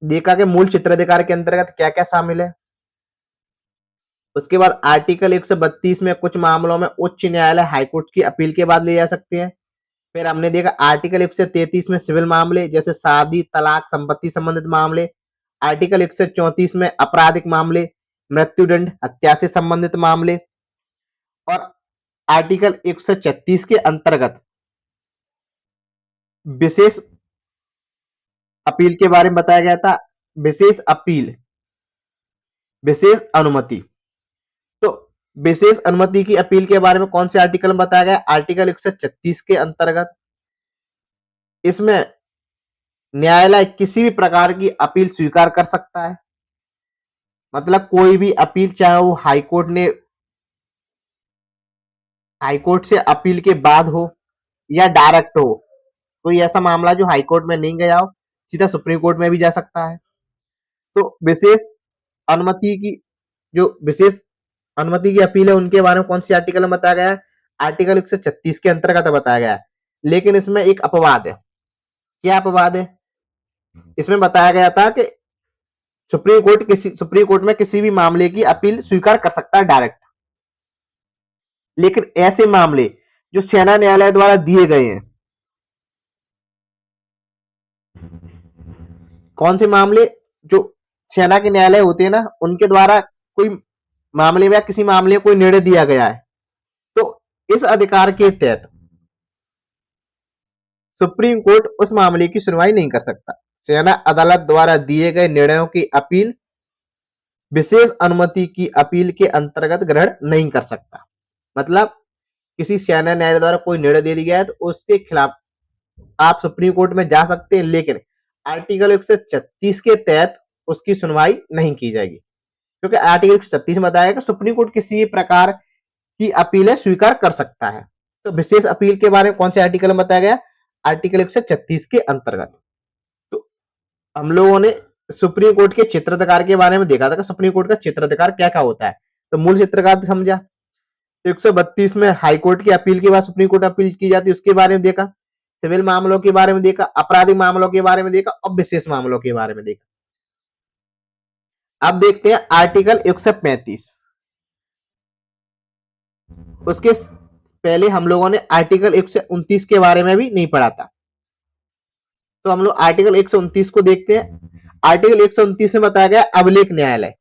देखा कि मूल क्षेत्राधिकार के अंतर्गत क्या क्या शामिल है। उसके बाद आर्टिकल 132 में कुछ मामलों में उच्च न्यायालय हाईकोर्ट की अपील के बाद ले जा सकते हैं। फिर हमने देखा आर्टिकल 133 में सिविल मामले जैसे शादी, तलाक, संपत्ति संबंधित मामले। आर्टिकल 134 में आपराधिक मामले, मृत्युदंड, हत्या से संबंधित मामले। और आर्टिकल 136 के अंतर्गत विशेष अपील के बारे में बताया गया था। विशेष अपील, विशेष अनुमति। तो विशेष अनुमति की अपील के बारे में कौन से आर्टिकल में बताया गया? आर्टिकल 136 के अंतर्गत। इसमें न्यायालय किसी भी प्रकार की अपील स्वीकार कर सकता है। मतलब कोई भी अपील, चाहे वो हाईकोर्ट से अपील के बाद हो या डायरेक्ट हो, कोई ऐसा मामला जो हाईकोर्ट में नहीं गया हो, सीधा सुप्रीम कोर्ट में भी जा सकता है। तो अनुमति की विशेष अनुमति की अपील है, उनके बारे में कौन सी आर्टिकल में बताया गया है? आर्टिकल 136 के अंतर्गत बताया गया है। लेकिन इसमें एक अपवाद है। क्या अपवाद है? इसमें बताया गया था कि सुप्रीम कोर्ट में किसी भी मामले की अपील स्वीकार कर सकता है डायरेक्ट, लेकिन ऐसे मामले जो सेना न्यायालय द्वारा दिए गए हैं, कौन से मामले? जो सेना के न्यायालय होते हैं ना, उनके द्वारा कोई मामले में, किसी मामले में कोई निर्णय दिया गया है, तो इस अधिकार के तहत सुप्रीम कोर्ट उस मामले की सुनवाई नहीं कर सकता। सेना अदालत द्वारा दिए गए निर्णयों की अपील विशेष अनुमति की अपील के अंतर्गत ग्रहण नहीं कर सकता। मतलब किसी सेना न्यायालय द्वारा कोई निर्णय दे दिया है तो उसके खिलाफ आप सुप्रीम कोर्ट में जा सकते हैं, लेकिन आर्टिकल 136 के तहत उसकी सुनवाई नहीं की जाएगी, क्योंकि आर्टिकल 136 में बताया कि सुप्रीम कोर्ट किसी प्रकार की अपीलें स्वीकार कर सकता है। तो विशेष अपील के बारे में कौन से आर्टिकल में बताया गया? आर्टिकल 136 के अंतर्गत। तो हम लोगों ने सुप्रीम कोर्ट के क्षेत्राधिकार के बारे में देखा था कि सुप्रीम कोर्ट का क्षेत्राधिकार क्या क्या होता है। तो मूल क्षेत्राधिकार समझा। 132 में हाईकोर्ट की अपील के बाद सुप्रीम कोर्ट अपील की जाती है, उसके बारे में देखा। सिविल मामलों के बारे में देखा, आपराधिक मामलों के बारे में देखा और विशेष मामलों के बारे में देखा। अब देखते हैं आर्टिकल 135। उसके पहले हम लोगों ने आर्टिकल 129 के बारे में भी नहीं पढ़ा था, तो हम लोग आर्टिकल 129 को देखते हैं। आर्टिकल 129 में बताया गया अभिलेख न्यायालय,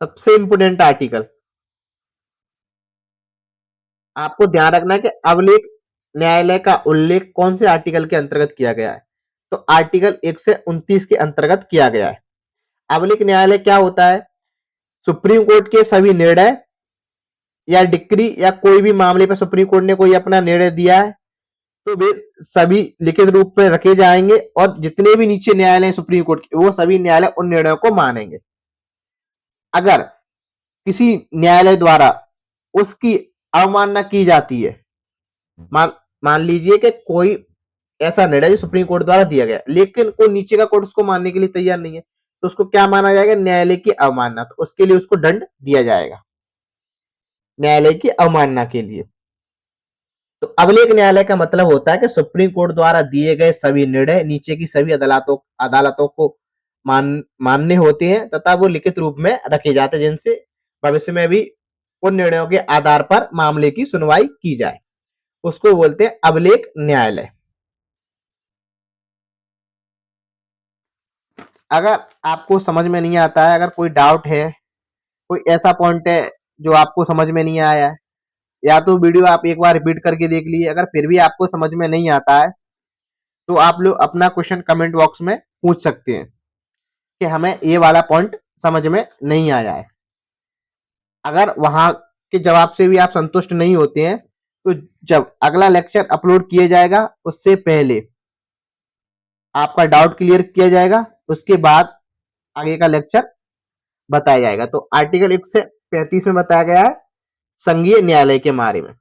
सबसे इंपोर्टेंट आर्टिकल। आपको ध्यान रखना है कि अभिलेख न्यायालय का उल्लेख कौन से आर्टिकल के अंतर्गत किया गया है? तो आर्टिकल 129 के अंतर्गत किया गया है। अभिलेख न्यायालय क्या होता है? सुप्रीम कोर्ट के सभी निर्णय या डिक्री या कोई भी मामले पर सुप्रीम कोर्ट ने कोई अपना निर्णय दिया है तो वे सभी लिखित रूप में रखे जाएंगे, और जितने भी नीचे न्यायालय सुप्रीम कोर्ट के, वो सभी न्यायालय उन निर्णयों को मानेंगे। अगर किसी न्यायालय द्वारा उसकी अवमानना की जाती है, मान लीजिए कि कोई ऐसा निर्णय जो सुप्रीम कोर्ट द्वारा दिया गया, लेकिन कोई नीचे का कोर्ट उसको मानने के लिए तैयार नहीं है, तो उसको क्या माना जाएगा? न्यायालय की अवमानना। तो उसके लिए उसको दंड दिया जाएगा, न्यायालय की अवमानना के लिए। तो अभिलेख न्यायालय का मतलब होता है कि सुप्रीम कोर्ट द्वारा दिए गए सभी निर्णय नीचे की सभी अदालतों को मानने होते हैं तथा वो लिखित रूप में रखे जाते हैं, जिनसे भविष्य में भी उन निर्णयों के आधार पर मामले की सुनवाई की जाए। उसको बोलते हैं अभिलेख न्यायालय। अगर आपको समझ में नहीं आता है, अगर कोई डाउट है, कोई ऐसा पॉइंट है जो आपको समझ में नहीं आया है, या तो वीडियो आप एक बार रिपीट करके देख लीजिए। अगर फिर भी आपको समझ में नहीं आता है तो आप लोग अपना क्वेश्चन कमेंट बॉक्स में पूछ सकते हैं कि हमें ये वाला पॉइंट समझ में नहीं आया है। अगर वहां के जवाब से भी आप संतुष्ट नहीं होते हैं तो जब अगला लेक्चर अपलोड किया जाएगा उससे पहले आपका डाउट क्लियर किया जाएगा, उसके बाद आगे का लेक्चर बताया जाएगा। तो आर्टिकल 135 में बताया गया है संघीय न्यायालय के बारे में।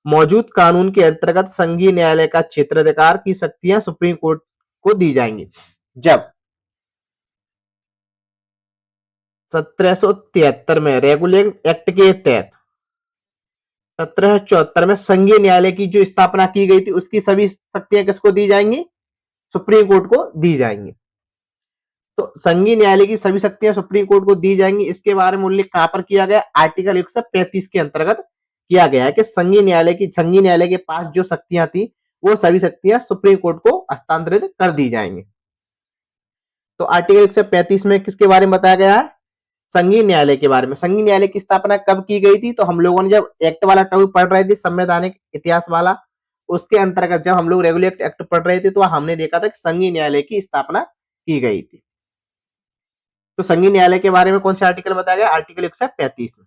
मौजूद कानून के अंतर्गत संघीय न्यायालय का क्षेत्राधिकार की शक्तियां सुप्रीम कोर्ट को दी जाएंगी जब 1773 में रेगुलेशन एक्ट के तहत 1774 में संघीय न्यायालय की जो स्थापना की गई थी उसकी सभी शक्तियां किसको दी जाएंगी? सुप्रीम कोर्ट को दी जाएंगी। तो संघीय न्यायालय की सभी शक्तियां सुप्रीम कोर्ट को दी जाएंगी, इसके बारे में उल्लेख कहां पर किया गया? आर्टिकल 135 के अंतर्गत किया गया है कि संघीय न्यायालय के पास जो शक्तियां थी वो सभी शक्तियां सुप्रीम कोर्ट को हस्तांतरित कर दी जाएंगी। तो आर्टिकल 135 में किसके बारे में बताया गया है? संघीय न्यायालय के बारे में। संघीय न्यायालय की स्थापना कब की गई थी? तो हम लोगों ने जब एक्ट वाला टॉपिक पढ़ रहे थे, संवैधानिक इतिहास वाला, उसके अंतर्गत जब हम लोग रेगुलेट एक्ट पढ़ रहे थे तो हमने देखा था कि संघीय न्यायालय की स्थापना की गई थी। तो संघीय न्यायालय के बारे में कौन से आर्टिकल बताया गया? आर्टिकल 135 में।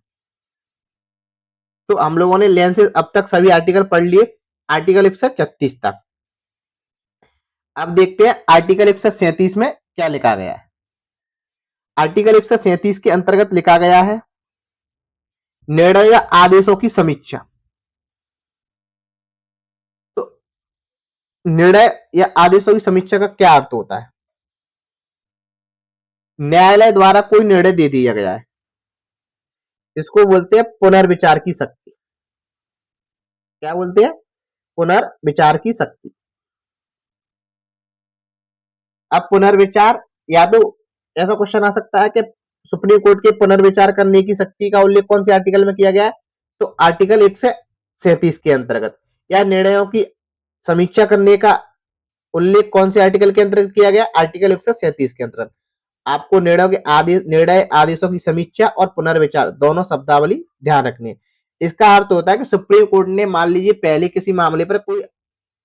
तो हम लोगों ने लेन से अब तक सभी आर्टिकल पढ़ लिए, आर्टिकल 136 तक। अब देखते हैं आर्टिकल 137 में क्या लिखा गया है। आर्टिकल 137 के अंतर्गत लिखा गया है निर्णय या आदेशों की समीक्षा। तो निर्णय या आदेशों की समीक्षा का क्या अर्थ होता है? न्यायालय द्वारा कोई निर्णय दे दिया गया है, इसको बोलते हैं पुनर्विचार की शक्ति। क्या बोलते हैं? पुनर्विचार की शक्ति। अब पुनर्विचार, या तो ऐसा क्वेश्चन आ सकता है कि सुप्रीम कोर्ट के पुनर्विचार करने की शक्ति का उल्लेख कौन से आर्टिकल में किया गया है? तो आर्टिकल 137 के अंतर्गत। या निर्णयों की समीक्षा करने का उल्लेख कौन से आर्टिकल के अंतर्गत किया गया? आर्टिकल 137 के अंतर्गत। आपको निर्णय आदेशों की समीक्षा और पुनर्विचार दोनों शब्दावली ध्यान रखने। इसका अर्थ होता है कि सुप्रीम कोर्ट ने मान लीजिए पहले किसी मामले पर कोई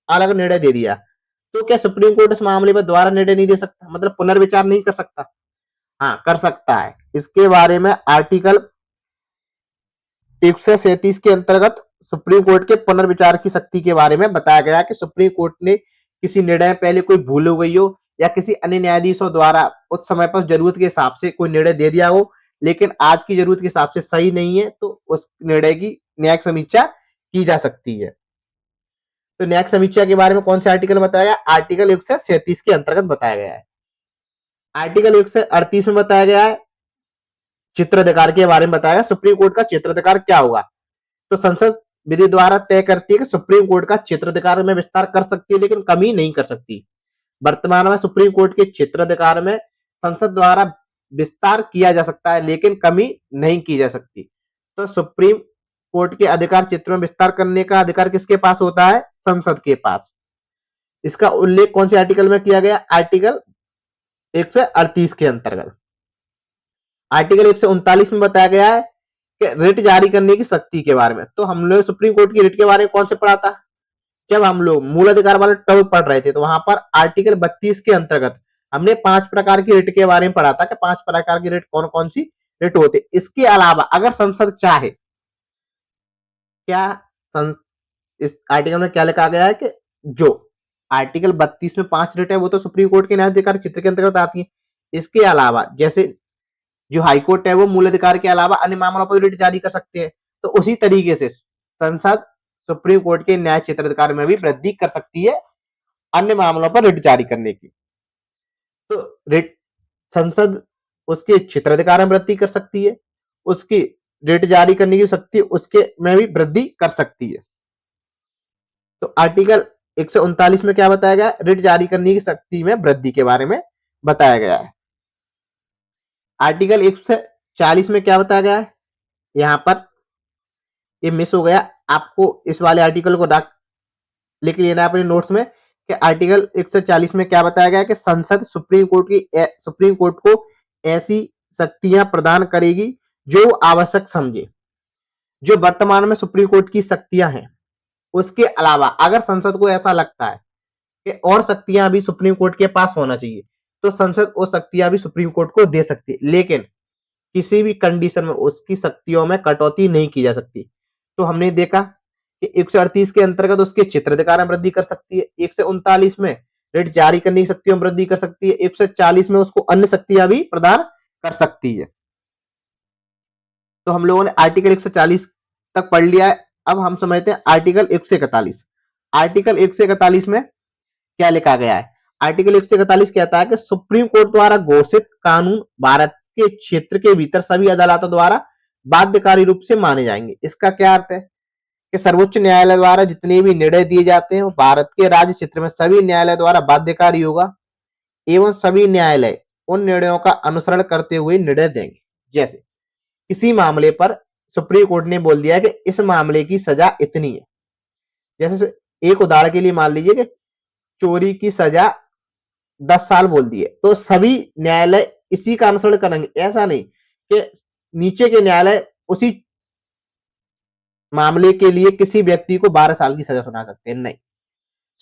अलग निर्णय दे दिया, तो क्या सुप्रीम कोर्ट इस मामले पर दोबारा निर्णय नहीं दे सकता? मतलब पुनर्विचार नहीं कर सकता? हाँ, कर सकता है। इसके बारे में आर्टिकल 137 के अंतर्गत सुप्रीम कोर्ट के पुनर्विचार की शक्ति के बारे में बताया गया कि सुप्रीम कोर्ट ने किसी निर्णय पहले कोई भूल हो गई हो या किसी अन्य न्यायाधीशों द्वारा उस समय पर जरूरत के हिसाब से कोई निर्णय दे दिया हो, लेकिन आज की जरूरत के हिसाब से सही नहीं है, तो उस निर्णय की न्यायिक समीक्षा की जा सकती है। तो न्यायिक समीक्षा के बारे में कौन सा आर्टिकल बताया गया? आर्टिकल 137 के अंतर्गत बताया गया है। आर्टिकल 138 में बताया गया है चित्राधिकार के बारे में बताया। सुप्रीम कोर्ट का चित्राधिकार क्या होगा? तो संसद विधि द्वारा तय करती है कि सुप्रीम कोर्ट का क्षेत्राधिकार में विस्तार कर सकती है, लेकिन कमी नहीं कर सकती। वर्तमान में सुप्रीम कोर्ट के क्षेत्राधिकार में संसद द्वारा विस्तार किया जा सकता है, लेकिन कमी नहीं की जा सकती। तो सुप्रीम कोर्ट के अधिकार क्षेत्र में विस्तार करने का अधिकार किसके पास होता है? संसद के पास। इसका उल्लेख कौन से आर्टिकल में किया गया? आर्टिकल 138 के अंतर्गत। आर्टिकल 139 में बताया गया है कि रिट जारी करने की शक्ति के बारे में। तो हम लोग सुप्रीम कोर्ट की रिट के बारे में कौन से पढ़ा था? जब हम लोग मूल अधिकार वाले टर्म पढ़ रहे थे, तो वहां पर आर्टिकल 32 के अंतर्गत हमने 5 प्रकार की रिट के बारे में पढ़ा था कि 5 प्रकार की रिट कौन कौन सी रिट होते। इसके अलावा अगर संसद चाहे, क्या इस आर्टिकल में क्या लिखा गया है कि जो आर्टिकल 32 में 5 रिट है वो तो सुप्रीम कोर्ट के न्यायाधिकार क्षेत्र के अंतर्गत आती है। इसके अलावा जैसे जो हाईकोर्ट है वो मूल अधिकार के अलावा अन्य मामलों पर रिट जारी कर सकते हैं, तो उसी तरीके से संसद सुप्रीम कोर्ट के न्याय क्षेत्राधिकार में भी वृद्धि कर सकती है अन्य मामलों पर रिट जारी करने की। तो रिट संसद उसके क्षेत्राधिकार में वृद्धि कर सकती है, उसकी रिट जारी करने की शक्ति उसके में भी वृद्धि कर सकती है। तो आर्टिकल 139 में क्या बताया गया? रिट जारी करने की शक्ति में वृद्धि के बारे में बताया गया है। आर्टिकल 140 में क्या बताया गया है? यहां पर ये मिस हो गया, आपको इस वाले आर्टिकल को लिख लेना है अपने नोट्स में कि आर्टिकल 140 में क्या बताया गया कि संसद सुप्रीम कोर्ट को ऐसी शक्तियां प्रदान करेगी जो आवश्यक समझे। जो वर्तमान में सुप्रीम कोर्ट की शक्तियां हैं, उसके अलावा अगर संसद को ऐसा लगता है कि और शक्तियां भी सुप्रीम कोर्ट के पास होना चाहिए, तो संसद वो शक्तियां भी सुप्रीम कोर्ट को दे सकती है, लेकिन किसी भी कंडीशन में उसकी शक्तियों में कटौती नहीं की जा सकती। तो हमने देखा कि 138 के अंतर्गत उसके क्षेत्राधिकार में वृद्धि कर सकती है, 139 में रिट जारी करने की शक्तियों में वृद्धि कर सकती है, 140 में उसको अन्य शक्तियां भी प्रदान कर सकती है। तो हम लोगों ने आर्टिकल 140 तक पढ़ लिया है। अब हम समझते हैं आर्टिकल 141। आर्टिकल 141 में क्या लिखा गया है? आर्टिकल 141 कहता है कि सुप्रीम कोर्ट द्वारा घोषित कानून भारत के क्षेत्र के भीतर सभी अदालतों द्वारा बाध्यकारी रूप से माने जाएंगे। इसका क्या अर्थ है कि सर्वोच्च न्यायालय द्वारा जितने भी निर्णय दिए जाते हैं वो भारत के राज्य क्षेत्र में सभी न्यायालय द्वारा बाध्यकारी होगा एवं सभी न्यायालय उन निर्णयों का अनुसरण करते हुए निर्णय देंगे। जैसे किसी मामले पर सुप्रीम कोर्ट ने बोल दिया कि इस मामले की सजा इतनी है, जैसे एक उदाहरण के लिए मान लीजिए कि चोरी की सजा 10 साल बोल दी है, तो सभी न्यायालय इसी का अनुसरण करेंगे। ऐसा नहीं कि नीचे के न्यायालय उसी मामले के लिए किसी व्यक्ति को 12 साल की सजा सुना सकते हैं, नहीं।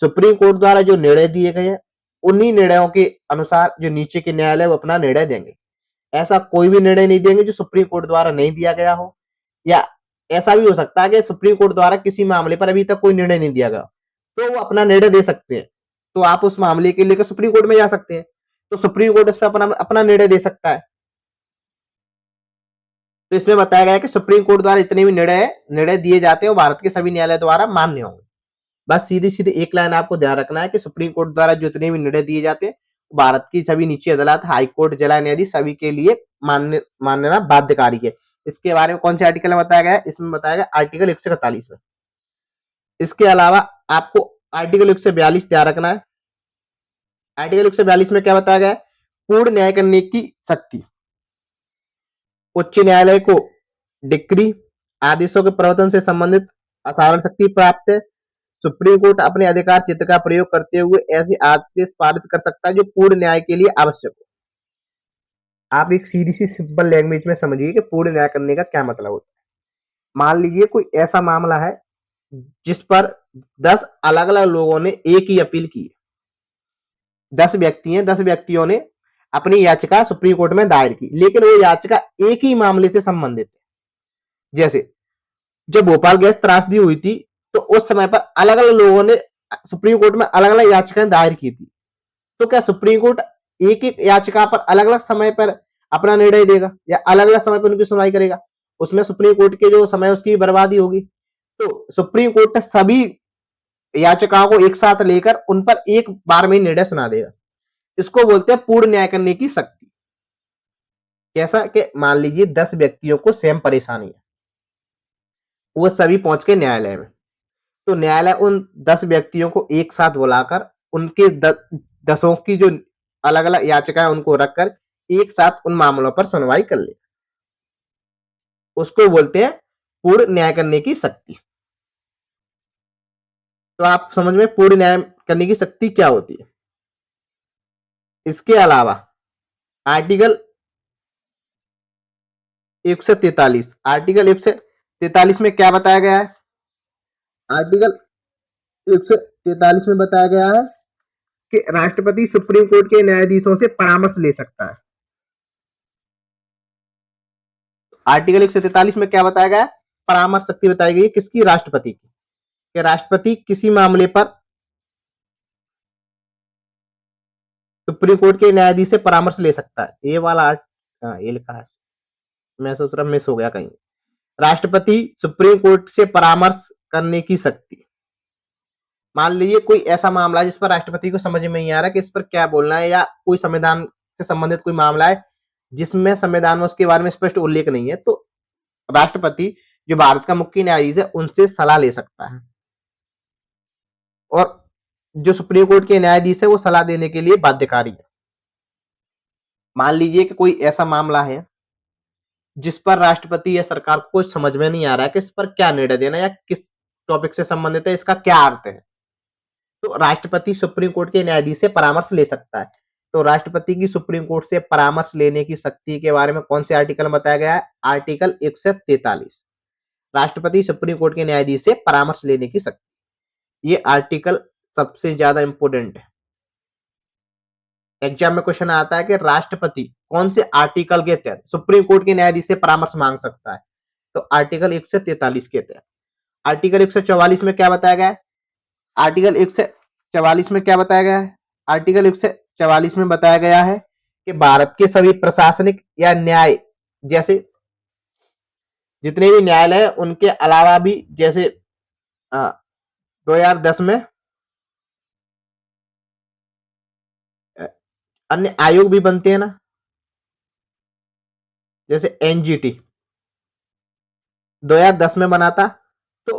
सुप्रीम कोर्ट द्वारा जो निर्णय दिए गए हैं, उन्हीं निर्णयों के अनुसार जो नीचे के न्यायालय वो अपना निर्णय देंगे। ऐसा कोई भी निर्णय नहीं देंगे जो सुप्रीम कोर्ट द्वारा नहीं दिया गया हो, या ऐसा भी हो सकता है कि सुप्रीम कोर्ट द्वारा किसी मामले पर अभी तक कोई निर्णय नहीं दिया गया, तो वो अपना निर्णय दे सकते हैं। तो आप उस मामले के लेकर सुप्रीम कोर्ट में जा सकते हैं, तो सुप्रीम कोर्ट इस पर अपना अपना निर्णय दे सकता है। तो इसमें बताया गया है कि सुप्रीम कोर्ट द्वारा जितने भी निर्णय दिए जाते हैं वो भारत के सभी न्यायालय द्वारा मान्य होंगे। बस सीधी सीधी एक लाइन आपको ध्यान रखना है कि सुप्रीम कोर्ट द्वारा जितने भी निर्णय दिए जाते हैं भारत की सभी निचली अदालत, हाई कोर्ट, जिला न्यायाधीश सभी के लिए मानना बाध्यकारी है। इसके बारे में कौन से आर्टिकल में बताया गया है? इसमें बताया गया आर्टिकल 141 में। इसके अलावा आपको आर्टिकल 142 ध्यान रखना है। आर्टिकल 142 में क्या बताया गया है? पूर्ण न्याय करने की शक्ति। उच्च न्यायालय को डिक्री आदेशों के प्रवर्तन से संबंधित असाधारण शक्ति प्राप्त है। सुप्रीम कोर्ट अपने अधिकार क्षेत्र का प्रयोग करते हुए ऐसे आदेश पारित कर सकता है जो पूर्ण न्याय के लिए आवश्यक हो। आप एक सीधी सी सिंपल लैंग्वेज में समझिए कि पूर्ण न्याय करने का क्या मतलब होता है। मान लीजिए कोई ऐसा मामला है जिस पर 10 अलग अलग लोगों ने एक ही अपील की है। 10 व्यक्ति हैं, 10 व्यक्तियों ने अपनी याचिका सुप्रीम कोर्ट में दायर की, लेकिन वो याचिका एक ही मामले से संबंधित है। जैसे जब भोपाल गैस त्रासदी हुई थी, तो उस समय पर अलग अलग लोगों ने सुप्रीम कोर्ट में अलग अलग याचिकाएं दायर की थी। तो क्या सुप्रीम कोर्ट एक एक याचिका पर अलग अलग समय पर अपना निर्णय देगा या अलग अलग समय पर उनकी सुनवाई करेगा? उसमें सुप्रीम कोर्ट के जो समय उसकी बर्बादी होगी। तो सुप्रीम कोर्ट सभी याचिकाओं को एक साथ लेकर उन पर एक बार में निर्णय सुना देगा। इसको बोलते हैं पूर्ण न्याय करने की शक्ति। कैसा कि मान लीजिए 10 व्यक्तियों को सेम परेशानी है, वो सभी पहुंच के न्यायालय में, तो न्यायालय उन 10 व्यक्तियों को एक साथ बुलाकर उनके दसों की जो अलग अलग याचिकाएं उनको रखकर एक साथ उन मामलों पर सुनवाई कर ले। उसको बोलते हैं पूर्ण न्याय करने की शक्ति। तो आप समझ में पूर्ण न्याय करने की शक्ति क्या होती है। इसके अलावा आर्टिकल 143, आर्टिकल 143 में क्या बताया गया है? आर्टिकल 143 में बताया गया है कि राष्ट्रपति सुप्रीम कोर्ट के न्यायाधीशों से परामर्श ले सकता है। आर्टिकल 143 में क्या बताया गया है? परामर्श शक्ति बताई गई है किसकी? राष्ट्रपति की। कि राष्ट्रपति किसी मामले पर सुप्रीम कोर्ट के न्यायाधीश से परामर्श ले सकता है। ये वाला ये लिखा है, मैं सोच रहा मिस हो गया कहीं। राष्ट्रपति सुप्रीम कोर्ट से परामर्श करने की शक्ति। मान लीजिए कोई ऐसा मामला है जिस पर राष्ट्रपति को समझ में नहीं आ रहा कि इस पर क्या बोलना है, या कोई संविधान से संबंधित कोई मामला है जिसमें संविधान में उसके बारे में स्पष्ट उल्लेख नहीं है, तो राष्ट्रपति जो भारत का मुख्य न्यायाधीश है उनसे सलाह ले सकता है, और जो सुप्रीम कोर्ट के न्यायाधीश है वो सलाह देने के लिए बाध्यकारी है। मान लीजिए कि कोई ऐसा मामला है जिस पर राष्ट्रपति या सरकार को कुछ समझ में नहीं आ रहा है कि इस पर क्या निर्णय देना या किस टॉपिक से संबंधित है, इसका क्या अर्थ है, तो राष्ट्रपति सुप्रीम कोर्ट के न्यायाधीश से परामर्श ले सकता है। तो राष्ट्रपति की सुप्रीम कोर्ट से परामर्श लेने की शक्ति के बारे में कौन से आर्टिकल में बताया गया है? आर्टिकल 143। राष्ट्रपति सुप्रीम कोर्ट के न्यायाधीश से परामर्श लेने की शक्ति। ये आर्टिकल सबसे ज्यादा इंपोर्टेंट है। एग्जाम में क्वेश्चन आता है कि राष्ट्रपति कौन से आर्टिकल के तहत सुप्रीम कोर्ट के न्यायाधीश से परामर्श मांग सकता है, तो आर्टिकल 143 के तहत। आर्टिकल 144 में क्या बताया गया है? आर्टिकल 144 में क्या बताया गया है? आर्टिकल 144 में बताया गया है कि भारत के सभी प्रशासनिक या न्याय जैसे जितने भी न्यायालय हैं उनके अलावा भी, जैसे 2010 में अन्य आयोग भी बनते हैं ना, जैसे एनजीटी 2010 में बना था। तो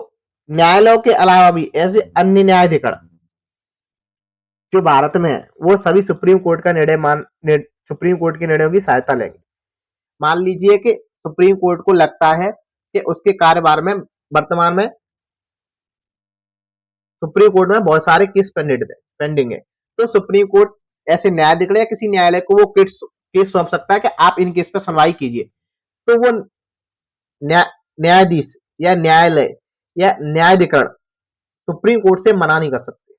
न्यायालयों के अलावा भी ऐसे अन्य न्यायाधिकरण जो भारत में है वो सभी सुप्रीम कोर्ट का सुप्रीम कोर्ट के निर्णयों की सहायता लेंगे। मान लीजिए कि सुप्रीम कोर्ट को लगता है कि उसके कार्यभार में वर्तमान में सुप्रीम कोर्ट में बहुत सारे केस पेंडिंग है, तो सुप्रीम कोर्ट ऐसे न्यायाधिकरण या किसी न्यायालय को वो केस सौंप सकता है कि आप इन केस पर सुनवाई कीजिए। तो वो न्यायाधीश या न्यायालय या न्यायाधिकरण सुप्रीम कोर्ट से मना नहीं कर सकते।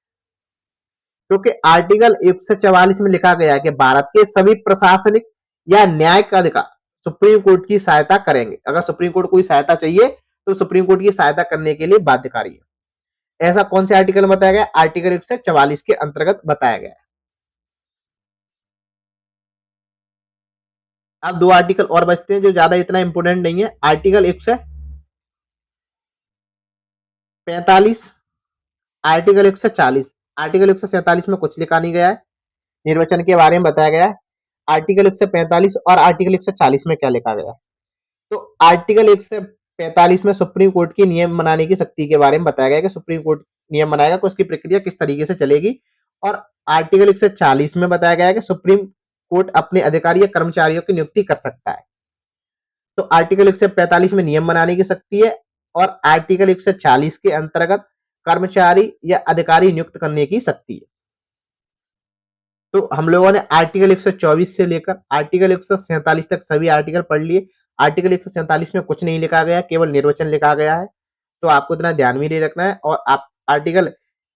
क्योंकि आर्टिकल 144 में लिखा गया है कि भारत के सभी प्रशासनिक या न्यायिक अधिकार सुप्रीम कोर्ट की सहायता करेंगे। अगर सुप्रीम कोर्ट को सहायता चाहिए तो सुप्रीम कोर्ट की सहायता करने के लिए बाध्यकारी है। ऐसा कौन से आर्टिकल में बताया गया? आर्टिकल 144 के अंतर्गत बताया गया है। अब दो आर्टिकल और बचते हैं जो ज्यादा इतना इंपोर्टेंट नहीं है। Article 145, article 140। आर्टिकल 147 में कुछ लिखा नहीं गया है, निर्वाचन के बारे में बताया गया है। आर्टिकल 145 और आर्टिकल 140 में क्या लिखा गया है? तो आर्टिकल 145 में सुप्रीम कोर्ट की नियम बनाने की शक्ति के बारे में बताया गया है कि सुप्रीम कोर्ट नियम बनाएगा तो उसकी प्रक्रिया किस तरीके से चलेगी। और आर्टिकल 140 में बताया गया है कि सुप्रीम कोर्ट अपने अधिकारी या कर्मचारियों की नियुक्ति कर सकता है। तो आर्टिकल 145 में नियम बनाने की शक्ति है और आर्टिकल 140 के अंतर्गत कर्मचारी या अधिकारी नियुक्त करने की शक्ति है। तो हम लोगों ने आर्टिकल 124 से लेकर आर्टिकल 147 तक सभी आर्टिकल पढ़ लिए। आर्टिकल 147 में कुछ नहीं लिखा गया, केवल निर्वचन लिखा गया है, तो आपको इतना ध्यान भी नहीं रखना है। और आप आर्टिकल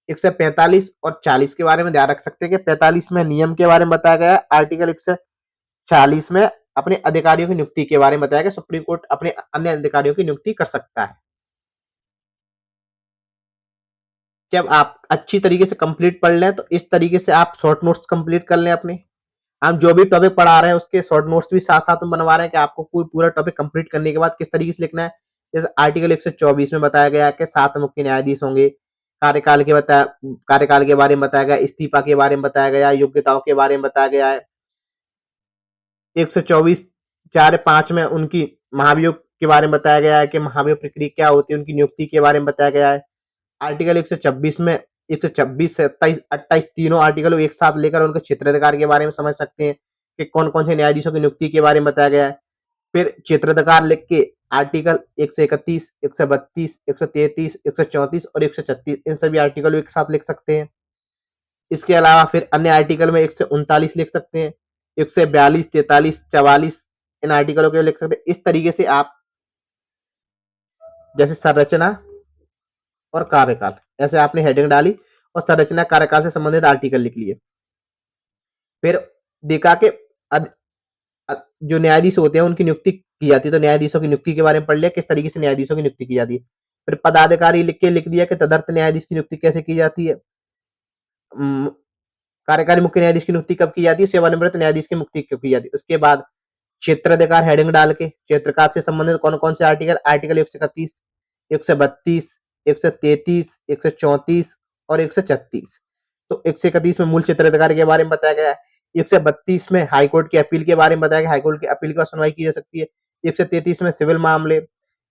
145 और 40 के बारे में ध्यान रख सकते हैं कि 45 में नियम के बारे में बताया गया है, आर्टिकल 140 में अपने अधिकारियों की नियुक्ति के बारे में बताया गया, सुप्रीम कोर्ट अपने अन्य अधिकारियों की नियुक्ति कर सकता है। जब आप अच्छी तरीके से कंप्लीट पढ़ लें तो इस तरीके से आप शॉर्ट नोट्स कंप्लीट कर लें अपने। हम जो भी टॉपिक पढ़ा रहे हैं उसके शॉर्ट नोट्स भी साथ साथ में बनवा रहे हैं कि आपको कोई पूरा टॉपिक कंप्लीट करने के बाद किस तरीके से लिखना है। जैसे आर्टिकल 124 में बताया गया कि 7 मुख्य न्यायाधीश होंगे, कार्यकाल के बारे में बताया गया, इस्तीफा के बारे में बताया गया, योग्यताओं के बारे में बताया गया है। 124(4)(5) में उनकी महाभियोग के बारे में बताया गया है कि महाभियोग प्रक्रिया क्या होती है, उनकी नियुक्ति के बारे में बताया गया है। आर्टिकल 126 में 126 से 27 28 तीनों आर्टिकल एक साथ लेकर उनके क्षेत्राधिकार के बारे में समझ सकते हैं कि कौन कौन से न्यायाधीशों की नियुक्ति के बारे में बताया गया है। फिर क्षेत्राधिकार लिख के आर्टिकल 131, 132, 133, 134 और 136 इन सभी आर्टिकल एक साथ लिख सकते हैं। इसके अलावा फिर अन्य आर्टिकल में 139 लिख सकते हैं, 142, 43, 44 इन आर्टिकलों के लिख सकते हैं। इस तरीके से आप जैसे संरचना और कार्यकाल ऐसे आपने हेडिंग डाली और संरचना कार्यकाल से संबंधित आर्टिकल लिख लिए। फिर देखा कि जो न्यायाधीश होते हैं उनकी नियुक्ति की जाती है, तो न्यायाधीशों की नियुक्ति के बारे में पढ़ लिया किस तरीके से न्यायाधीशों की नियुक्ति की जाती है। फिर पदाधिकारी लिख दिया कि तदर्थ न्यायाधीश की नियुक्ति कैसे की जाती है। कार्यकारी मुख्य न्यायाधीश की नियुक्ति कब की जाती है, सेवानिवृत्त न्यायाधीश की मुक्ति कब की जाती है। उसके बाद क्षेत्राधिकार हेडिंग डाल के क्षेत्रकाल से संबंधित कौन कौन से आर्टिकल, आर्टिकल 131, 132, 133, 134 और 136। तो 131 में मूल क्षेत्राधिकार के बारे में बताया गया है, 132 में हाईकोर्ट की अपील के बारे में बताया गया, हाईकोर्ट की अपील की सुनवाई की जा सकती है, 133 में सिविल मामले,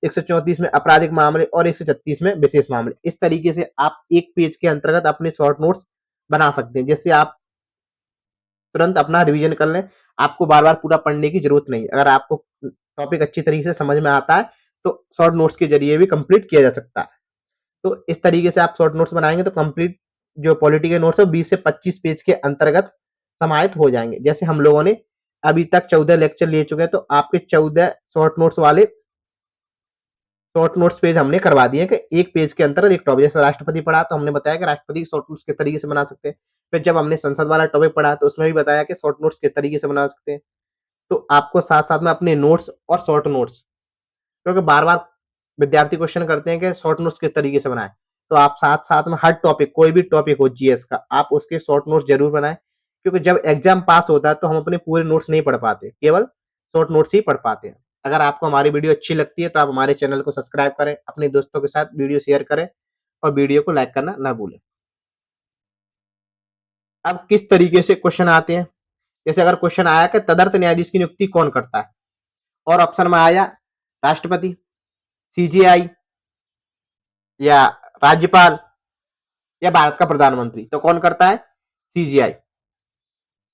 134 में आपराधिक मामले और 136 में विशेष मामले। इस तरीके से आप एक पेज के अंतर्गत अपने शॉर्ट नोट्स बना सकते हैं, जिससे आप तुरंत अपना रिवीजन कर लें। आपको बार बार पूरा पढ़ने की जरूरत नहीं। अगर आपको टॉपिक अच्छी तरीके से समझ में आता है तो शॉर्ट नोट्स के जरिए भी कंप्लीट किया जा सकता है। तो इस तरीके से आप शॉर्ट नोट्स बनाएंगे तो कंप्लीट जो पॉलिटी के नोट्स है 20 से 25 पेज के अंतर्गत समाहित हो जाएंगे। जैसे हम लोगों ने अभी तक 14 लेक्चर ले चुके हैं, तो आपके 14 शॉर्ट नोट्स वाले शॉर्ट नोट्स पेज हमने करवा दिए कि एक पेज के अंतर्गत एक टॉपिक। जैसे राष्ट्रपति पढ़ा तो हमने बताया कि राष्ट्रपति के शॉर्ट नोट्स किस तरीके से बना सकते हैं। फिर जब हमने संसद वाला टॉपिक पढ़ा तो उसमें भी बताया कि शॉर्ट नोट्स किस तरीके से बना सकते हैं। तो आपको साथ साथ में अपने नोट्स और शॉर्ट नोट्स, क्योंकि बार बार विद्यार्थी क्वेश्चन करते हैं कि शॉर्ट नोट्स किस तरीके से बनाएं, तो आप साथ साथ में हर टॉपिक, कोई भी टॉपिक हो जीएस का, आप उसके शॉर्ट नोट्स जरूर बनाएं। क्योंकि जब एग्जाम पास होता है तो हम अपने पूरे नोट्स नहीं पढ़ पाते, केवल शॉर्ट नोट्स ही पढ़ पाते हैं। अगर आपको हमारी वीडियो अच्छी लगती है तो आप हमारे चैनल को सब्सक्राइब करें, अपने दोस्तों के साथ वीडियो शेयर करें और वीडियो को लाइक करना ना भूलें। अब किस तरीके से क्वेश्चन आते हैं, जैसे अगर क्वेश्चन आया कि तदर्थ न्यायाधीश की नियुक्ति कौन करता है, और ऑप्शन में आया राष्ट्रपति, सीजीआई या राज्यपाल या भारत का प्रधानमंत्री, तो कौन करता है? सीजीआई।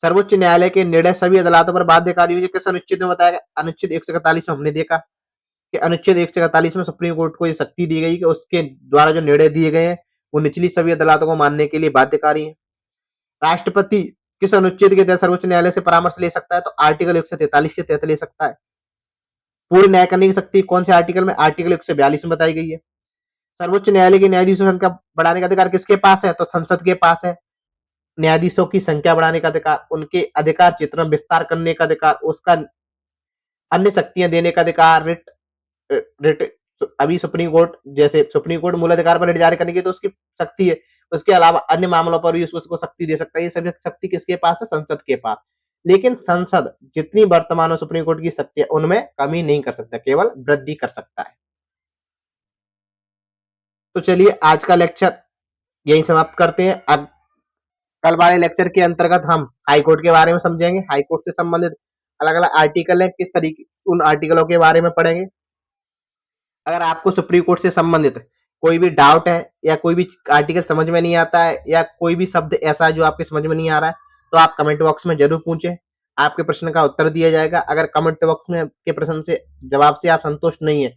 सर्वोच्च न्यायालय के निर्णय सभी अदालतों पर बाध्यकारी हुई, किस अनुच्छेद में बताया गया? अनुच्छेद 141 में हमने देखा कि अनुच्छेद 141 में सुप्रीम कोर्ट को ये शक्ति दी गई कि उसके द्वारा जो निर्णय दिए गए हैं वो निचली सभी अदालतों को मानने के लिए बाध्यकारी है। राष्ट्रपति किस अनुच्छेद के तहत सर्वोच्च न्यायालय से परामर्श ले सकता है? तो आर्टिकल 143 के तहत ले सकता है। पूर्ण न्याय करने की शक्ति कौन से आर्टिकल में? आर्टिकल 142 में बताई गई है। सर्वोच्च न्यायालय के न्यायाधीशों की संख्या बढ़ाने का अधिकार किसके पास है? तो संसद के पास है। न्यायाधीशों की संख्या बढ़ाने का अधिकार, उनके अधिकार क्षेत्र में विस्तार करने का अधिकार, उसका अन्य शक्तियां देने का अधिकार, रिट अभी सुप्रीम कोर्ट, जैसे सुप्रीम कोर्ट मूल अधिकार पर रिट जारी करने की तो उसकी शक्ति है, उसके अलावा अन्य मामलों पर भी उसको शक्ति दे सकता है। ये सभी शक्ति किसके पास है? संसद के पास। लेकिन संसद जितनी वर्तमान में सुप्रीम कोर्ट की शक्ति है उनमें कमी नहीं कर सकता, केवल वृद्धि कर सकता है। तो चलिए आज का लेक्चर यही समाप्त करते हैं। अब कल वाले लेक्चर के अंतर्गत हम हाई कोर्ट के बारे में समझेंगे, हाई कोर्ट से संबंधित अलग अलग आर्टिकल है, किस तरीके उन आर्टिकलों के बारे में पढ़ेंगे। अगर आपको सुप्रीम कोर्ट से संबंधित कोई भी डाउट है या कोई भी आर्टिकल समझ में नहीं आता है या कोई भी शब्द ऐसा है जो आपके समझ में नहीं आ रहा है तो आप कमेंट बॉक्स में जरूर पूछें, आपके प्रश्न का उत्तर दिया जाएगा। अगर कमेंट बॉक्स में के प्रश्न से जवाब से आप संतुष्ट नहीं है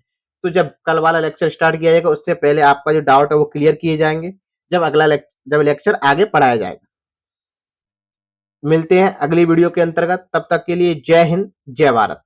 तो जब कल वाला लेक्चर स्टार्ट किया जाएगा उससे पहले आपका जो डाउट है वो क्लियर किए जाएंगे, जब लेक्चर आगे पढ़ाया जाएगा। मिलते हैं अगली वीडियो के अंतर्गत, तब तक के लिए जय हिंद, जय भारत।